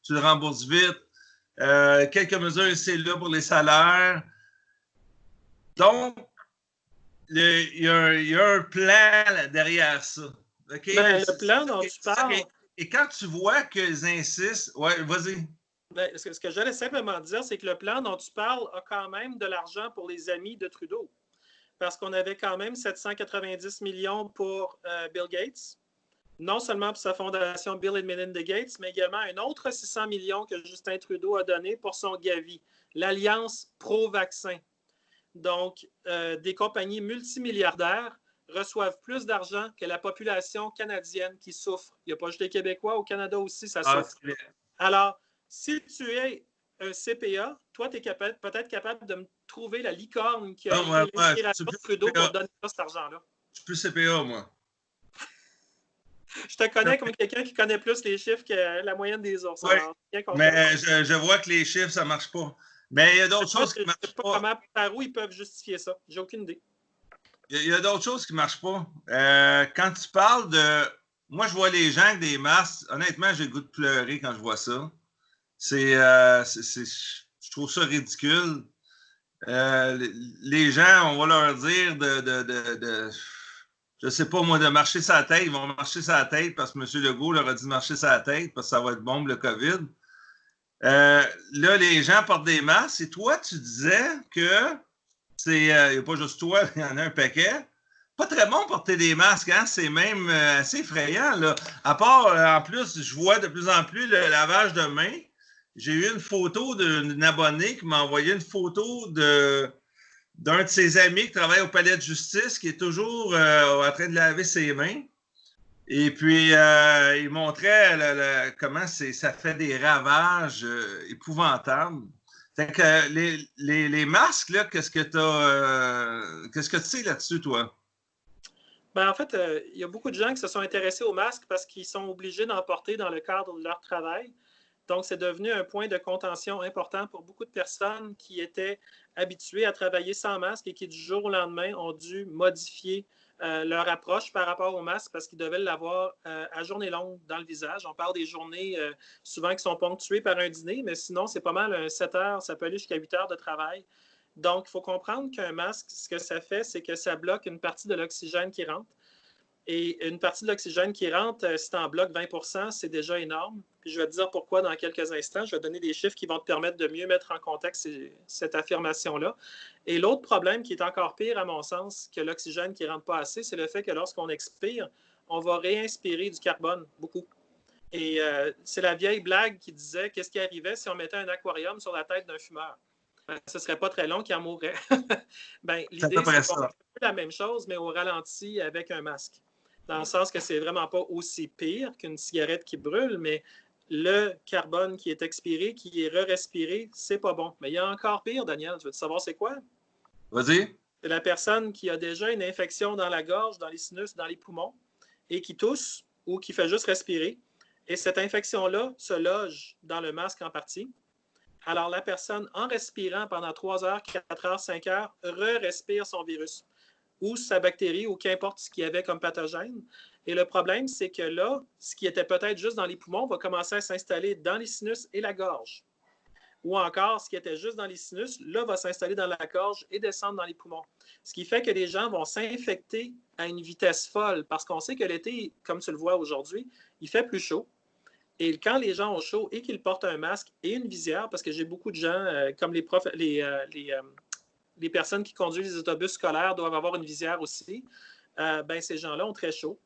[SPEAKER 1] tu le rembourses vite. Quelques mesures ici et là pour les salaires. Donc, il y a un plan derrière ça. Okay?
[SPEAKER 2] Ben, le plan dont tu parles.
[SPEAKER 1] Et quand tu vois qu'ils insistent, ouais, vas-y.
[SPEAKER 2] Ben, ce que j'allais simplement dire, c'est que le plan dont tu parles a quand même de l'argent pour les amis de Trudeau. Parce qu'on avait quand même 790 millions pour Bill Gates, non seulement pour sa fondation Bill et Melinda Gates, mais également un autre 600 millions que Justin Trudeau a donné pour son Gavi, l'Alliance pro-vaccin. Donc, des compagnies multimilliardaires reçoivent plus d'argent que la population canadienne qui souffre. Il n'y a pas juste les Québécois, au Canada aussi, ça souffre. Alors, si tu es un CPA, toi, tu es peut-être capable de me trouver la licorne qui a été l'inspiration de Trudeau pour donner cet argent-là.
[SPEAKER 1] Je suis plus CPA, moi.
[SPEAKER 2] Je te connais comme quelqu'un qui connaît plus les chiffres que la moyenne des ours.
[SPEAKER 1] Oui, mais je vois que les chiffres, ça ne marche pas. Mais il y a d'autres choses qui ne marchent pas.
[SPEAKER 2] Par où ils peuvent justifier ça? J'ai aucune idée.
[SPEAKER 1] Il y a d'autres choses qui ne marchent pas. Quand tu parles de... Moi, je vois les gens avec des masques. Honnêtement, j'ai le goût de pleurer quand je vois ça. Je je trouve ça ridicule. Les gens, on va leur dire je sais pas moi, de marcher sa tête. Ils vont marcher sa tête parce que M. Legault leur a dit de marcher sa tête parce que ça va être bon, le COVID. Là, les gens portent des masques et toi, tu disais que il n'y a pas juste toi, il y en a un paquet. Pas très bon porter des masques, hein? C'est même assez effrayant, là. À part, en plus, je vois de plus en plus le lavage de mains. J'ai eu une photo d'une abonnée qui m'a envoyé une photo d'un de ses amis qui travaille au palais de justice qui est toujours en train de laver ses mains. Et puis, il montrait comment ça fait des ravages épouvantables. Fait que les masques, là, qu'est-ce que tu sais là-dessus, toi?
[SPEAKER 2] Ben, en fait, il y a beaucoup de gens qui se sont intéressés aux masques parce qu'ils sont obligés d'en porter dans le cadre de leur travail. Donc, c'est devenu un point de contention important pour beaucoup de personnes qui étaient habituées à travailler sans masque et qui, du jour au lendemain, ont dû modifier leur approche par rapport au masque parce qu'ils devaient l'avoir à journée longue dans le visage. On parle des journées souvent qui sont ponctuées par un dîner, mais sinon, c'est pas mal 7 heures, ça peut aller jusqu'à 8 heures de travail. Donc, il faut comprendre qu'un masque, ce que ça fait, c'est que ça bloque une partie de l'oxygène qui rentre. Et une partie de l'oxygène qui rentre, si tu en bloques 20 %, c'est déjà énorme. Puis je vais te dire pourquoi dans quelques instants. Je vais donner des chiffres qui vont te permettre de mieux mettre en contexte cette affirmation-là. Et l'autre problème qui est encore pire, à mon sens, que l'oxygène qui ne rentre pas assez, c'est le fait que lorsqu'on expire, on va réinspirer du carbone, beaucoup. Et c'est la vieille blague qui disait qu'est-ce qui arrivait si on mettait un aquarium sur la tête d'un fumeur. Ce ne serait pas très long qu'il en mourrait. Ben, l'idée, c'est qu'on fait la même chose, mais au ralenti avec un masque. Dans le sens que c'est vraiment pas aussi pire qu'une cigarette qui brûle, mais le carbone qui est expiré, qui est re-respiré, c'est pas bon. Mais il y a encore pire, Daniel. Tu veux savoir c'est quoi?
[SPEAKER 1] Vas-y.
[SPEAKER 2] C'est la personne qui a déjà une infection dans la gorge, dans les sinus, dans les poumons, et qui tousse ou qui fait juste respirer. Et cette infection-là se loge dans le masque en partie. Alors, la personne, en respirant pendant 3 heures, 4 heures, 5 heures, re-respire son virus ou sa bactérie ou qu'importe ce qu'il y avait comme pathogène. Et le problème, c'est que là, ce qui était peut-être juste dans les poumons va commencer à s'installer dans les sinus et la gorge. Ou encore, ce qui était juste dans les sinus, là, va s'installer dans la gorge et descendre dans les poumons. Ce qui fait que les gens vont s'infecter à une vitesse folle parce qu'on sait que l'été, comme tu le vois aujourd'hui, il fait plus chaud. Et quand les gens ont chaud et qu'ils portent un masque et une visière, parce que j'ai beaucoup de gens, comme les profs, les personnes qui conduisent les autobus scolaires doivent avoir une visière aussi, ben, ces gens-là ont très chaud.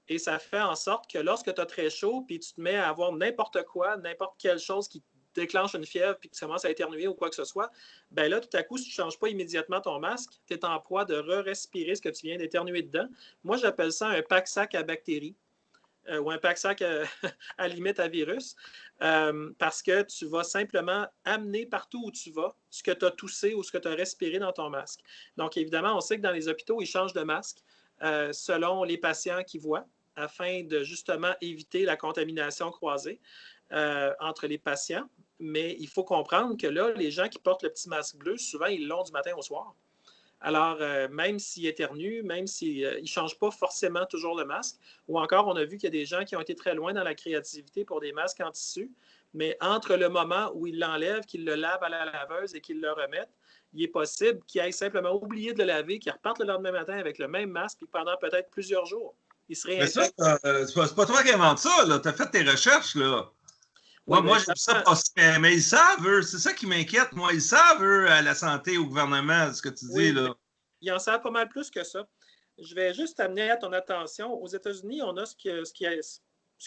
[SPEAKER 2] Et ça fait en sorte que lorsque tu as très chaud, puis tu te mets à avoir n'importe quoi, n'importe quelle chose qui déclenche une fièvre, puis que tu commences à éternuer ou quoi que ce soit, ben là, tout à coup, si tu ne changes pas immédiatement ton masque, tu es en proie de re-respirer ce que tu viens d'éternuer dedans. Moi, j'appelle ça un pack-sac à bactéries. Ou un pack-sac à limite à virus, parce que tu vas simplement amener partout où tu vas ce que tu as toussé ou ce que tu as respiré dans ton masque. Donc, évidemment, on sait que dans les hôpitaux, ils changent de masque selon les patients qu'ils voient, afin de justement éviter la contamination croisée entre les patients. Mais il faut comprendre que là, les gens qui portent le petit masque bleu, souvent, ils l'ont du matin au soir. Alors, même s'ils éternuent, même s'ils ne changent pas forcément toujours le masque, ou encore, on a vu qu'il y a des gens qui ont été très loin dans la créativité pour des masques en tissu, mais entre le moment où ils l'enlèvent, qu'ils le lavent à la laveuse et qu'ils le remettent, il est possible qu'ils aient simplement oublié de le laver, qu'ils repartent le lendemain matin avec le même masque et pendant peut-être plusieurs jours. Ils se réinfectent.
[SPEAKER 1] Mais ça, c'est pas toi qui invente ça, là. Tu as fait tes recherches, là.
[SPEAKER 2] Oui,
[SPEAKER 1] Moi, j'ai vu ça passer, mais ils savent, eux, c'est ça qui m'inquiète, moi. Ils savent, eux, à la santé, au gouvernement, ce que tu dis, là.
[SPEAKER 2] Ils en savent pas mal plus que ça. Je vais juste amener à ton attention. Aux États-Unis, on a ce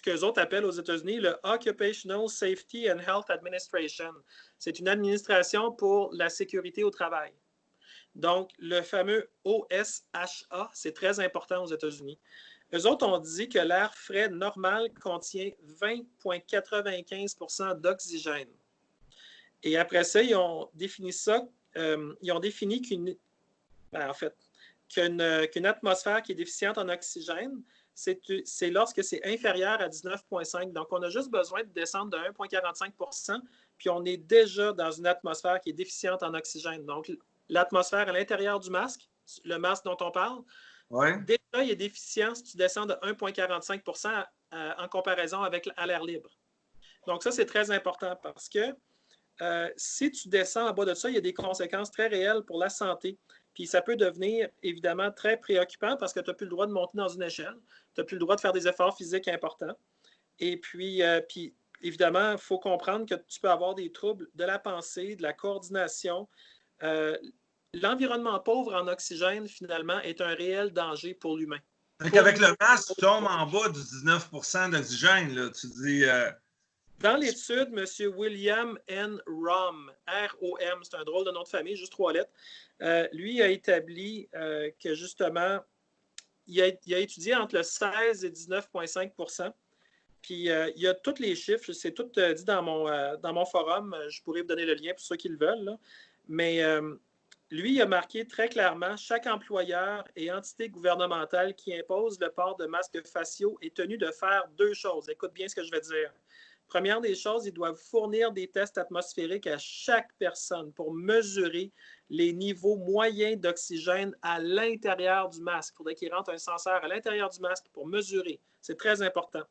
[SPEAKER 2] qu'eux autres appellent aux États-Unis le Occupational Safety and Health Administration. C'est une administration pour la sécurité au travail. Donc, le fameux OSHA, c'est très important aux États-Unis. Eux autres ont dit que l'air frais normal contient 20,95 % d'oxygène. Et après ça, ils ont défini qu'une atmosphère qui est déficiente en oxygène, c'est lorsque c'est inférieur à 19,5. Donc, on a juste besoin de descendre de 1,45 %, puis on est déjà dans une atmosphère qui est déficiente en oxygène. Donc, l'atmosphère à l'intérieur du masque, le masque dont on parle, déjà, il est déficient si tu descends de 1,45 % en comparaison avec à l'air libre. Donc, ça, c'est très important parce que si tu descends en bas de ça, il y a des conséquences très réelles pour la santé. Puis ça peut devenir évidemment très préoccupant parce que tu n'as plus le droit de monter dans une échelle, tu n'as plus le droit de faire des efforts physiques importants. Et puis évidemment, il faut comprendre que tu peux avoir des troubles de la pensée, de la coordination. L'environnement pauvre en oxygène, finalement, est un réel danger pour l'humain.
[SPEAKER 1] Avec le masque, tu tombes en bas du 19 d'oxygène. Là. Tu dis.
[SPEAKER 2] Dans l'étude, M. William N. Rom, R-O-M, c'est un drôle de nom de famille, juste 3 lettres, lui a établi que justement, il a étudié entre le 16 et 19,5 %. Puis il y a tous les chiffres, c'est tout dit dans mon forum. Je pourrais vous donner le lien pour ceux qui le veulent. Là. Mais lui, il a marqué très clairement chaque employeur et entité gouvernementale qui impose le port de masques faciaux est tenu de faire 2 choses. Écoute bien ce que je vais dire. Première des choses, ils doivent fournir des tests atmosphériques à chaque personne pour mesurer les niveaux moyens d'oxygène à l'intérieur du masque. Il faudrait qu'il rentre un senseur à l'intérieur du masque pour mesurer. C'est très important.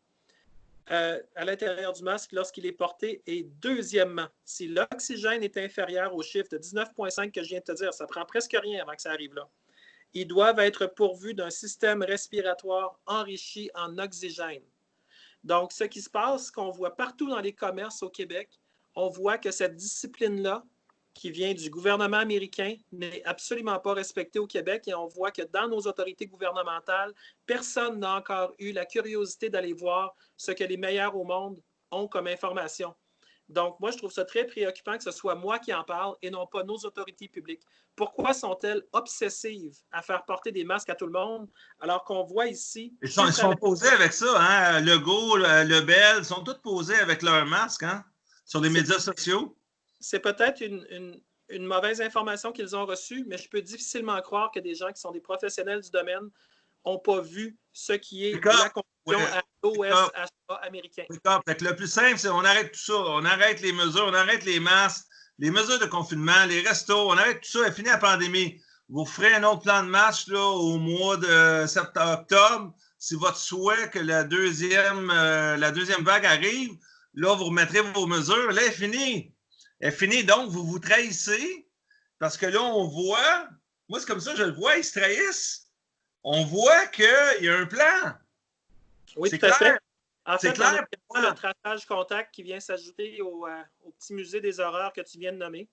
[SPEAKER 2] À l'intérieur du masque lorsqu'il est porté. Et deuxièmement, si l'oxygène est inférieur au chiffre de 19,5 que je viens de te dire, ça prend presque rien avant que ça arrive là, ils doivent être pourvus d'un système respiratoire enrichi en oxygène. Donc, ce qui se passe, qu'on voit partout dans les commerces au Québec, on voit que cette discipline-là, qui vient du gouvernement américain, n'est absolument pas respectée au Québec et on voit que dans nos autorités gouvernementales, personne n'a encore eu la curiosité d'aller voir ce que les meilleurs au monde ont comme information. Donc, moi, je trouve ça très préoccupant que ce soit moi qui en parle et non pas nos autorités publiques. Pourquoi sont-elles obsessives à faire porter des masques à tout le monde alors qu'on voit ici...
[SPEAKER 1] Ils sont posés avec ça, hein? Legault, Lebel, ils sont tous posés avec leur masque, hein? Sur les médias sociaux.
[SPEAKER 2] C'est peut-être une mauvaise information qu'ils ont reçue, mais je peux difficilement croire que des gens qui sont des professionnels du domaine n'ont pas vu ce qui est la conclusion à l'OSHA américain.
[SPEAKER 1] Le plus simple, c'est on arrête tout ça. On arrête les mesures, on arrête les masques, les mesures de confinement, les restos, on arrête tout ça et finit la pandémie. Vous ferez un autre plan de match là, au mois de septembre-octobre. Si votre souhait que la deuxième vague arrive, là, vous remettrez vos mesures. Là, elle est finie. Elle est finie. Donc, vous vous trahissez parce que là, on voit, moi, c'est comme ça, je le vois, ils se trahissent. On voit qu'il y a un plan.
[SPEAKER 2] Oui, c'est tout à fait. En fait, on a le traçage contact qui vient s'ajouter au petit musée des horreurs que tu viens de nommer.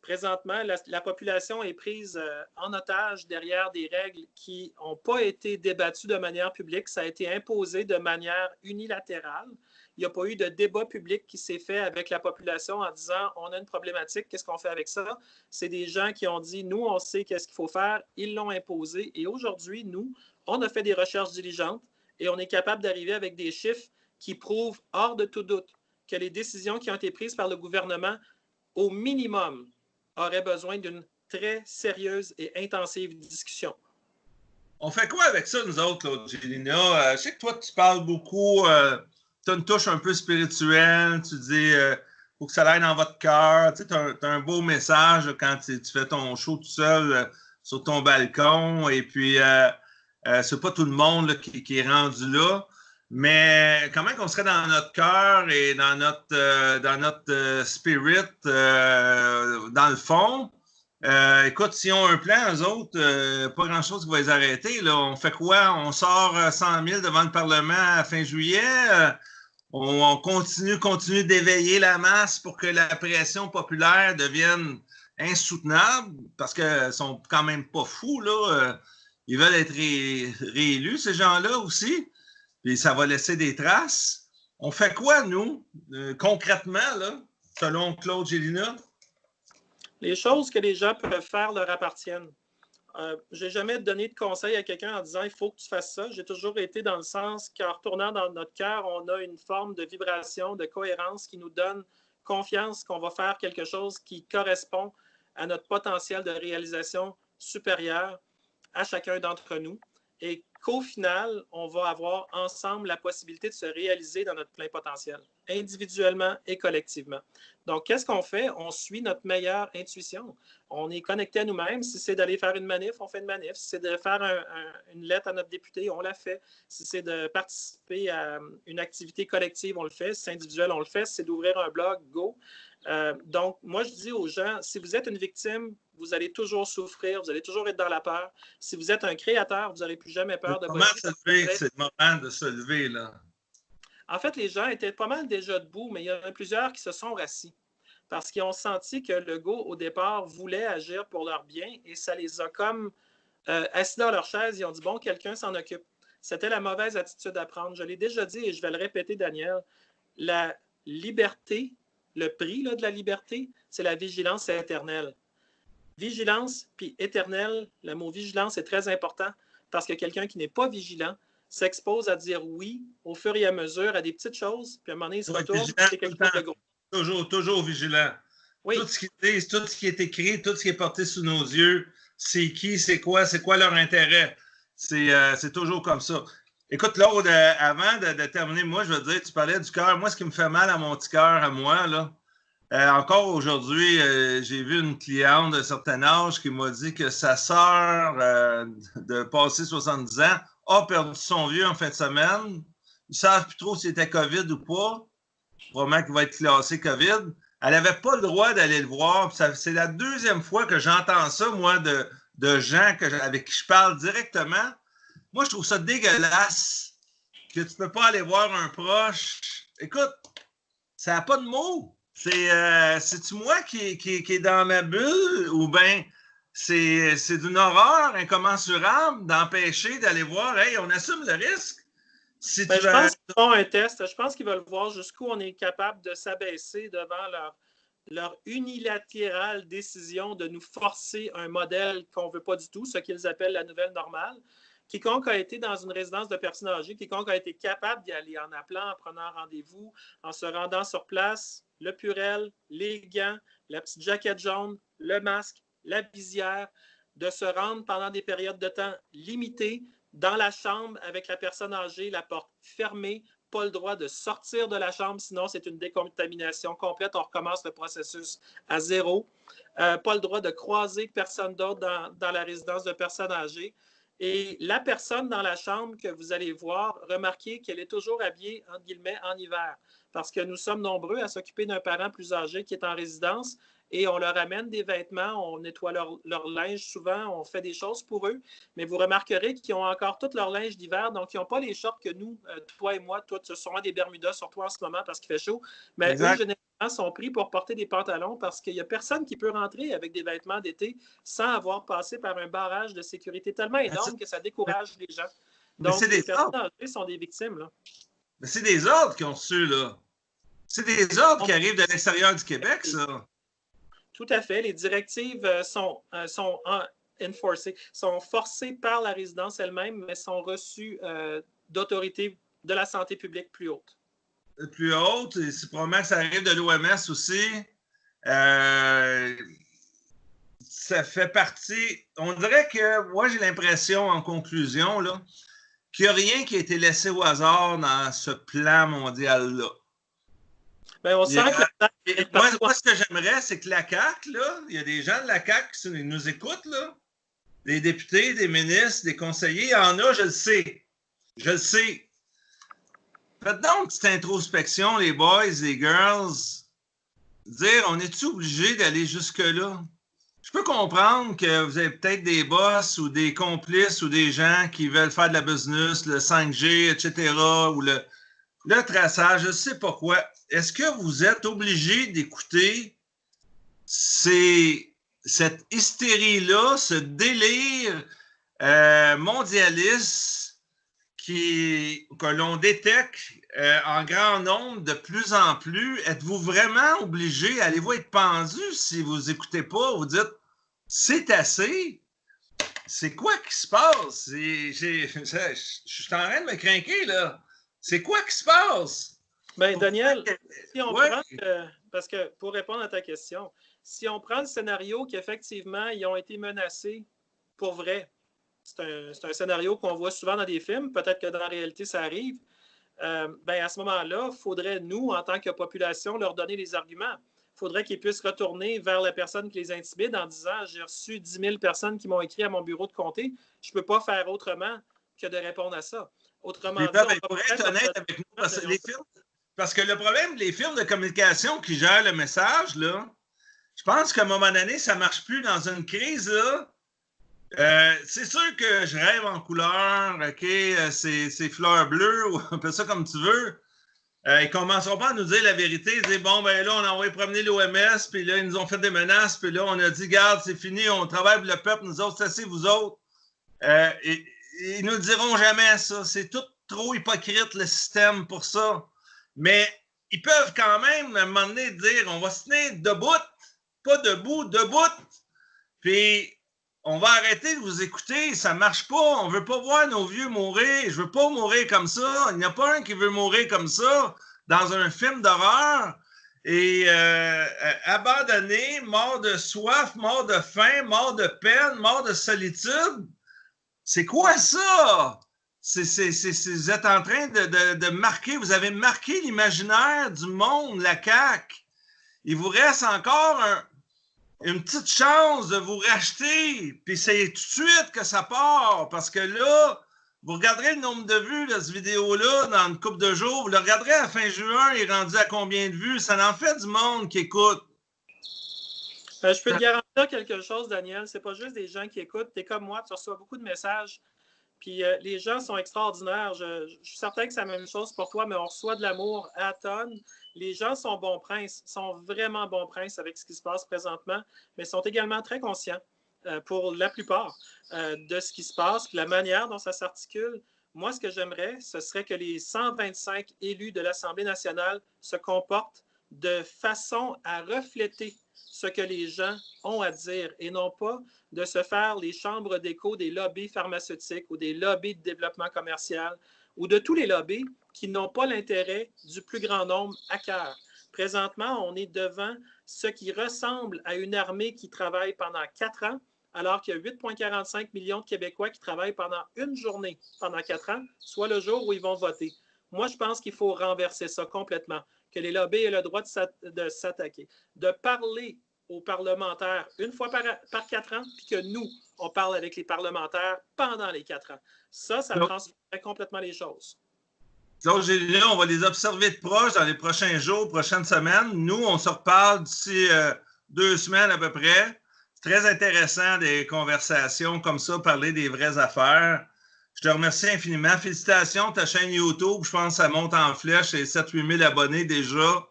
[SPEAKER 2] Présentement, la population est prise en otage derrière des règles qui n'ont pas été débattues de manière publique. Ça a été imposé de manière unilatérale. Il n'y a pas eu de débat public qui s'est fait avec la population en disant « on a une problématique, qu'est-ce qu'on fait avec ça? » C'est des gens qui ont dit « nous, on sait qu'est-ce qu'il faut faire ». Ils l'ont imposé. Et aujourd'hui, nous, on a fait des recherches diligentes et on est capable d'arriver avec des chiffres qui prouvent hors de tout doute que les décisions qui ont été prises par le gouvernement, au minimum, aurait besoin d'une très sérieuse et intensive discussion.
[SPEAKER 1] On fait quoi avec ça, nous autres, là, Gélina? Je sais que toi, tu parles beaucoup, tu as une touche un peu spirituelle, tu dis faut que ça aille dans votre cœur. Tu as un beau message là, quand tu fais ton show tout seul sur ton balcon, et puis c'est pas tout le monde là, qui est rendu là. Mais comment qu'on serait dans notre cœur et dans notre spirit, dans le fond, écoute, s'ils ont un plan, eux autres, pas grand-chose qui va les arrêter. Là. On fait quoi? On sort 100 000 devant le Parlement à fin juillet. On continue d'éveiller la masse pour que la pression populaire devienne insoutenable, parce qu'ils sont quand même pas fous, là. Ils veulent être réélus, ces gens-là aussi. Puis ça va laisser des traces. On fait quoi, nous, concrètement, là, selon Claude Gélina?
[SPEAKER 2] Les choses que les gens peuvent faire leur appartiennent. Je n'ai jamais donné de conseil à quelqu'un en disant « il faut que tu fasses ça ». J'ai toujours été dans le sens qu'en retournant dans notre cœur, on a une forme de vibration, de cohérence qui nous donne confiance qu'on va faire quelque chose qui correspond à notre potentiel de réalisation supérieur à chacun d'entre nous. et qu'au final, on va avoir ensemble la possibilité de se réaliser dans notre plein potentiel, individuellement et collectivement. Donc, qu'est-ce qu'on fait? On suit notre meilleure intuition. On est connecté à nous-mêmes. Si c'est d'aller faire une manif, on fait une manif. Si c'est de faire une lettre à notre député, on la fait. Si c'est de participer à une activité collective, on le fait. Si c'est individuel, on le fait. Si c'est d'ouvrir un blog, go. Donc, moi, je dis aux gens, si vous êtes une victime, vous allez toujours souffrir, vous allez toujours être dans la peur. Si vous êtes un créateur, vous n'aurez plus jamais peur de
[SPEAKER 1] Comment
[SPEAKER 2] votre
[SPEAKER 1] se lever? C'est le moment de se lever, là.
[SPEAKER 2] En fait, les gens étaient pas mal déjà debout, mais il y en a plusieurs qui se sont rassis parce qu'ils ont senti que Legault, au départ, voulait agir pour leur bien et ça les a comme assis dans leur chaise. Ils ont dit, bon, quelqu'un s'en occupe. C'était la mauvaise attitude à prendre. Je l'ai déjà dit et je vais le répéter, Daniel. La liberté, le prix là, de la liberté, c'est la vigilance éternelle. Vigilance puis éternelle, le mot vigilance est très important parce que quelqu'un qui n'est pas vigilant s'expose à dire oui au fur et à mesure à des petites choses, puis à un moment donné, il se retourne, c'est quelque chose de gros.
[SPEAKER 1] Toujours vigilant. Oui. Tout ce qu'ils disent, tout ce qui est écrit, tout ce qui est porté sous nos yeux, c'est qui, c'est quoi leur intérêt. C'est toujours comme ça. Écoute, Claude, avant de terminer, moi, je veux dire, tu parlais du cœur. Moi, ce qui me fait mal à mon petit cœur, à moi, là, encore aujourd'hui, j'ai vu une cliente d'un certain âge qui m'a dit que sa sœur de passer 70 ans a perdu son vieux en fin de semaine. Ils ne savent plus trop si c'était COVID ou pas. Probablement qu'il va être classé COVID. Elle n'avait pas le droit d'aller le voir. C'est la deuxième fois que j'entends ça, moi, de gens avec qui je parle directement. Moi, je trouve ça dégueulasse que tu ne peux pas aller voir un proche. Écoute, ça n'a pas de mots. C'est-tu moi qui est dans ma bulle ou bien c'est d'une horreur incommensurable d'empêcher d'aller voir, hey, on assume le risque.
[SPEAKER 2] Si je pense qu'ils font un test. Je pense qu'ils veulent voir jusqu'où on est capable de s'abaisser devant leur unilatérale décision de nous forcer un modèle qu'on ne veut pas du tout, ce qu'ils appellent la nouvelle normale. Quiconque a été dans une résidence de personnes âgées, quiconque a été capable d'y aller en appelant, en prenant rendez-vous, en se rendant sur place, le purel, les gants, la petite jaquette jaune, le masque, la visière, de se rendre pendant des périodes de temps limitées dans la chambre avec la personne âgée, la porte fermée, pas le droit de sortir de la chambre, sinon c'est une décontamination complète. On recommence le processus à zéro. Pas le droit de croiser personne d'autre dans la résidence de personnes âgées. Et la personne dans la chambre que vous allez voir, remarquez qu'elle est toujours habillée, entre guillemets, en hiver. Parce que nous sommes nombreux à s'occuper d'un parent plus âgé qui est en résidence et on leur amène des vêtements, on nettoie leur linge souvent, on fait des choses pour eux. Mais vous remarquerez qu'ils ont encore tout leur linge d'hiver, donc ils n'ont pas les shorts que nous, toi et moi, toi, tu as sûrement des Bermudas sur toi en ce moment parce qu'il fait chaud. Mais exact. Eux, généralement, sont pris pour porter des pantalons parce qu'il n'y a personne qui peut rentrer avec des vêtements d'été sans avoir passé par un barrage de sécurité tellement énorme que ça décourage les gens. Donc, les personnes âgées sont des victimes. Là.
[SPEAKER 1] Mais c'est des ordres qu'ils ont reçus, là. C'est des ordres qui arrivent de l'extérieur du Québec, ça.
[SPEAKER 2] Tout à fait. Les directives sont enforcées, sont forcées par la résidence elle-même, mais sont reçues d'autorités de la santé publique plus haute.
[SPEAKER 1] Plus haute, et c'est probablement que ça arrive de l'OMS aussi. Ça fait partie. On dirait que moi, j'ai l'impression, en conclusion, là, qu'il n'y a rien qui a été laissé au hasard dans ce plan mondial-là.
[SPEAKER 2] Ben, on sent que
[SPEAKER 1] moi, ce que j'aimerais, c'est que la CAQ, là, il y a des gens de la CAQ qui nous écoutent, là, des députés, des ministres, des conseillers, il y en a, je le sais. Je le sais. Faites donc une petite introspection, les boys, les girls. Dire, on est-tu obligé d'aller jusque-là? Je peux comprendre que vous avez peut-être des boss ou des complices ou des gens qui veulent faire de la business, le 5G, etc., ou le traçage, je ne sais pas quoi. Est-ce que vous êtes obligé d'écouter cette hystérie-là, ce délire mondialiste que l'on détecte en grand nombre de plus en plus? Êtes-vous vraiment obligé? Allez-vous être pendu si vous n'écoutez pas? Vous dites, c'est assez? C'est quoi qui se passe? Je suis en train de me craquer, là. C'est quoi qui se passe?
[SPEAKER 2] Bien, Daniel, si on prend, parce que pour répondre à ta question, si on prend le scénario qu'effectivement, ils ont été menacés pour vrai, c'est un scénario qu'on voit souvent dans des films. Peut-être que dans la réalité, ça arrive. À ce moment-là, il faudrait, nous, en tant que population, leur donner les arguments. Il faudrait qu'ils puissent retourner vers la personne qui les intimide en disant « J'ai reçu 10 000 personnes qui m'ont écrit à mon bureau de comté. Je ne peux pas faire autrement que de répondre à ça. » Autrement dit,
[SPEAKER 1] pour être honnête avec nous, parce que le problème des firmes de communication qui gèrent le message, là, je pense qu'à un moment donné, ça ne marche plus dans une crise, là. C'est sûr que je rêve en couleur, OK, c'est fleurs bleues, ou appelle ça comme tu veux. Ils ne commenceront pas à nous dire la vérité. Ils disent, bon, ben là, on a envoyé promener l'OMS, puis là, ils nous ont fait des menaces, puis là, on a dit, garde, c'est fini, on travaille pour le peuple, nous autres, c'est assez, vous autres. Ils nous le diront jamais, ça. C'est tout trop hypocrite, le système, pour ça. Mais ils peuvent quand même, à un moment donné, dire, on va se tenir debout, pas debout, debout. Puis, on va arrêter de vous écouter, ça ne marche pas. On ne veut pas voir nos vieux mourir. Je ne veux pas mourir comme ça. Il n'y a pas un qui veut mourir comme ça dans un film d'horreur. Et abandonné, mort de soif, mort de faim, mort de peine, mort de solitude. C'est quoi ça? Vous êtes en train de marquer, vous avez marqué l'imaginaire du monde, la CAQ. Il vous reste encore une petite chance de vous racheter, puis c'est tout de suite que ça part, parce que là, vous regarderez le nombre de vues de cette vidéo-là dans une couple de jours, vous le regarderez à la fin juin, il est rendu à combien de vues? Ça en fait du monde qui écoute.
[SPEAKER 2] Je peux te garantir quelque chose, Daniel, c'est pas juste des gens qui écoutent, t'es comme moi, tu reçois beaucoup de messages, puis les gens sont extraordinaires. Je suis certain que c'est la même chose pour toi, mais on reçoit de l'amour à tonnes. Les gens sont bons princes, sont vraiment bons princes avec ce qui se passe présentement, mais sont également très conscients, pour la plupart, de ce qui se passe, la manière dont ça s'articule. Moi, ce que j'aimerais, ce serait que les 125 élus de l'Assemblée nationale se comportent de façon à refléter ce que les gens ont à dire et non pas de se faire les chambres d'écho des lobbies pharmaceutiques ou des lobbies de développement commercial ou de tous les lobbies qui n'ont pas l'intérêt du plus grand nombre à cœur. Présentement, on est devant ce qui ressemble à une armée qui travaille pendant 4 ans, alors qu'il y a 8,45 millions de Québécois qui travaillent pendant une journée, pendant 4 ans, soit le jour où ils vont voter. Moi, je pense qu'il faut renverser ça complètement, que les lobbies aient le droit de s'attaquer, de parler aux parlementaires une fois par 4 ans, puis que nous, on parle avec les parlementaires pendant les 4 ans. Ça transformerait complètement les choses.
[SPEAKER 1] Donc, là, on va les observer de proche dans les prochains jours, prochaines semaines. Nous, on se reparle d'ici 2 semaines à peu près. C'est très intéressant des conversations comme ça, parler des vraies affaires. Je te remercie infiniment. Félicitations, ta chaîne YouTube, je pense que ça monte en flèche et 7-8 000 abonnés déjà.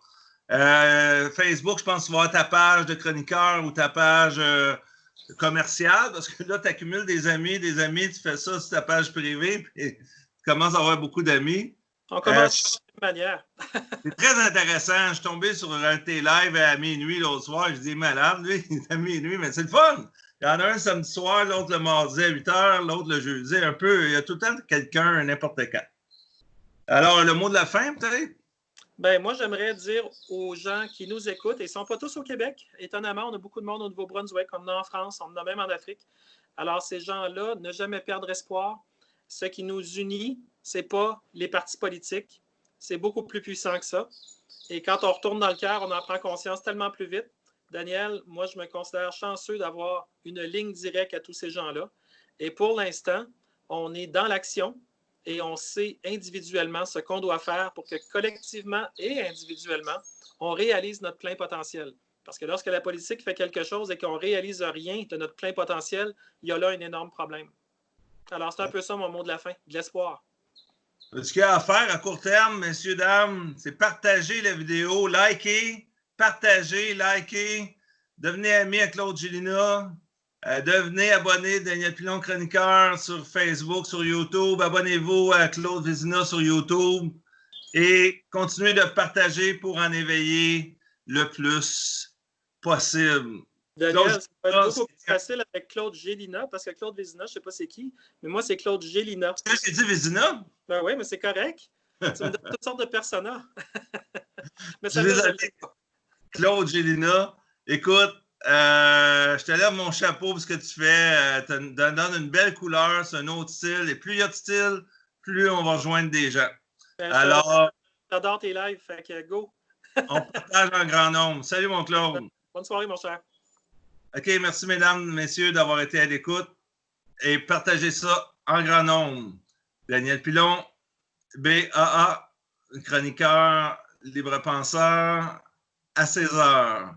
[SPEAKER 1] Facebook, je pense que tu vas avoir ta page de chroniqueur ou ta page commerciale, parce que là, tu accumules des amis, tu fais ça sur ta page privée, puis tu commences à avoir beaucoup d'amis.
[SPEAKER 2] On commence de la même manière.
[SPEAKER 1] C'est très intéressant. Je suis tombé sur un de tes lives à minuit l'autre soir. Je dis, malade, lui, il est à minuit, mais c'est le fun. Il y en a un samedi soir, l'autre le mardi à 8 h, l'autre le jeudi. Un peu, il y a tout le temps quelqu'un, n'importe quand. Alors, le mot de la fin, peut-être?
[SPEAKER 2] Moi, j'aimerais dire aux gens qui nous écoutent, et ils ne sont pas tous au Québec. Étonnamment, on a beaucoup de monde au Nouveau-Brunswick, on en a en France, on en a même en Afrique. Alors, ces gens-là, ne jamais perdre espoir. Ce qui nous unit, ce n'est pas les partis politiques. C'est beaucoup plus puissant que ça. Et quand on retourne dans le cœur, on en prend conscience tellement plus vite. Daniel, moi, je me considère chanceux d'avoir une ligne directe à tous ces gens-là. Et pour l'instant, on est dans l'action et on sait individuellement ce qu'on doit faire pour que collectivement et individuellement, on réalise notre plein potentiel. Parce que lorsque la politique fait quelque chose et qu'on ne réalise rien de notre plein potentiel, il y a là un énorme problème. Alors, c'est un peu ça mon mot de la fin, de l'espoir.
[SPEAKER 1] Ce qu'il y a à faire à court terme, messieurs, dames, c'est partager la vidéo, liker, partager, liker, devenez amis avec Claude Gélina, devenez abonné de Daniel Pilon Chroniqueur sur Facebook, sur YouTube, abonnez-vous à Claude Vézina sur YouTube et continuez de partager pour en éveiller le plus possible.
[SPEAKER 2] Daniel, ça va être beaucoup plus facile avec Claude Gélina, parce que Claude Vézina, je ne sais pas c'est qui, mais moi, c'est Claude Gélina.
[SPEAKER 1] Est-ce que j'ai dit Vézina?
[SPEAKER 2] Ben oui, mais c'est correct. Tu me donnes toutes sortes de personas.
[SPEAKER 1] Mais ça Claude Gélina, écoute, Je te lève mon chapeau pour ce que tu fais. Tu donnes une belle couleur, c'est un autre style. Et plus il y a de style, plus on va rejoindre des gens. Alors,
[SPEAKER 2] j'adore tes lives, fait que go.
[SPEAKER 1] On partage en grand nombre. Salut, mon Claude.
[SPEAKER 2] Bonne soirée, mon cher.
[SPEAKER 1] OK, merci, mesdames, messieurs, d'avoir été à l'écoute et partagez ça en grand nombre. Daniel Pilon, BAA, chroniqueur, libre penseur, à 16 heures.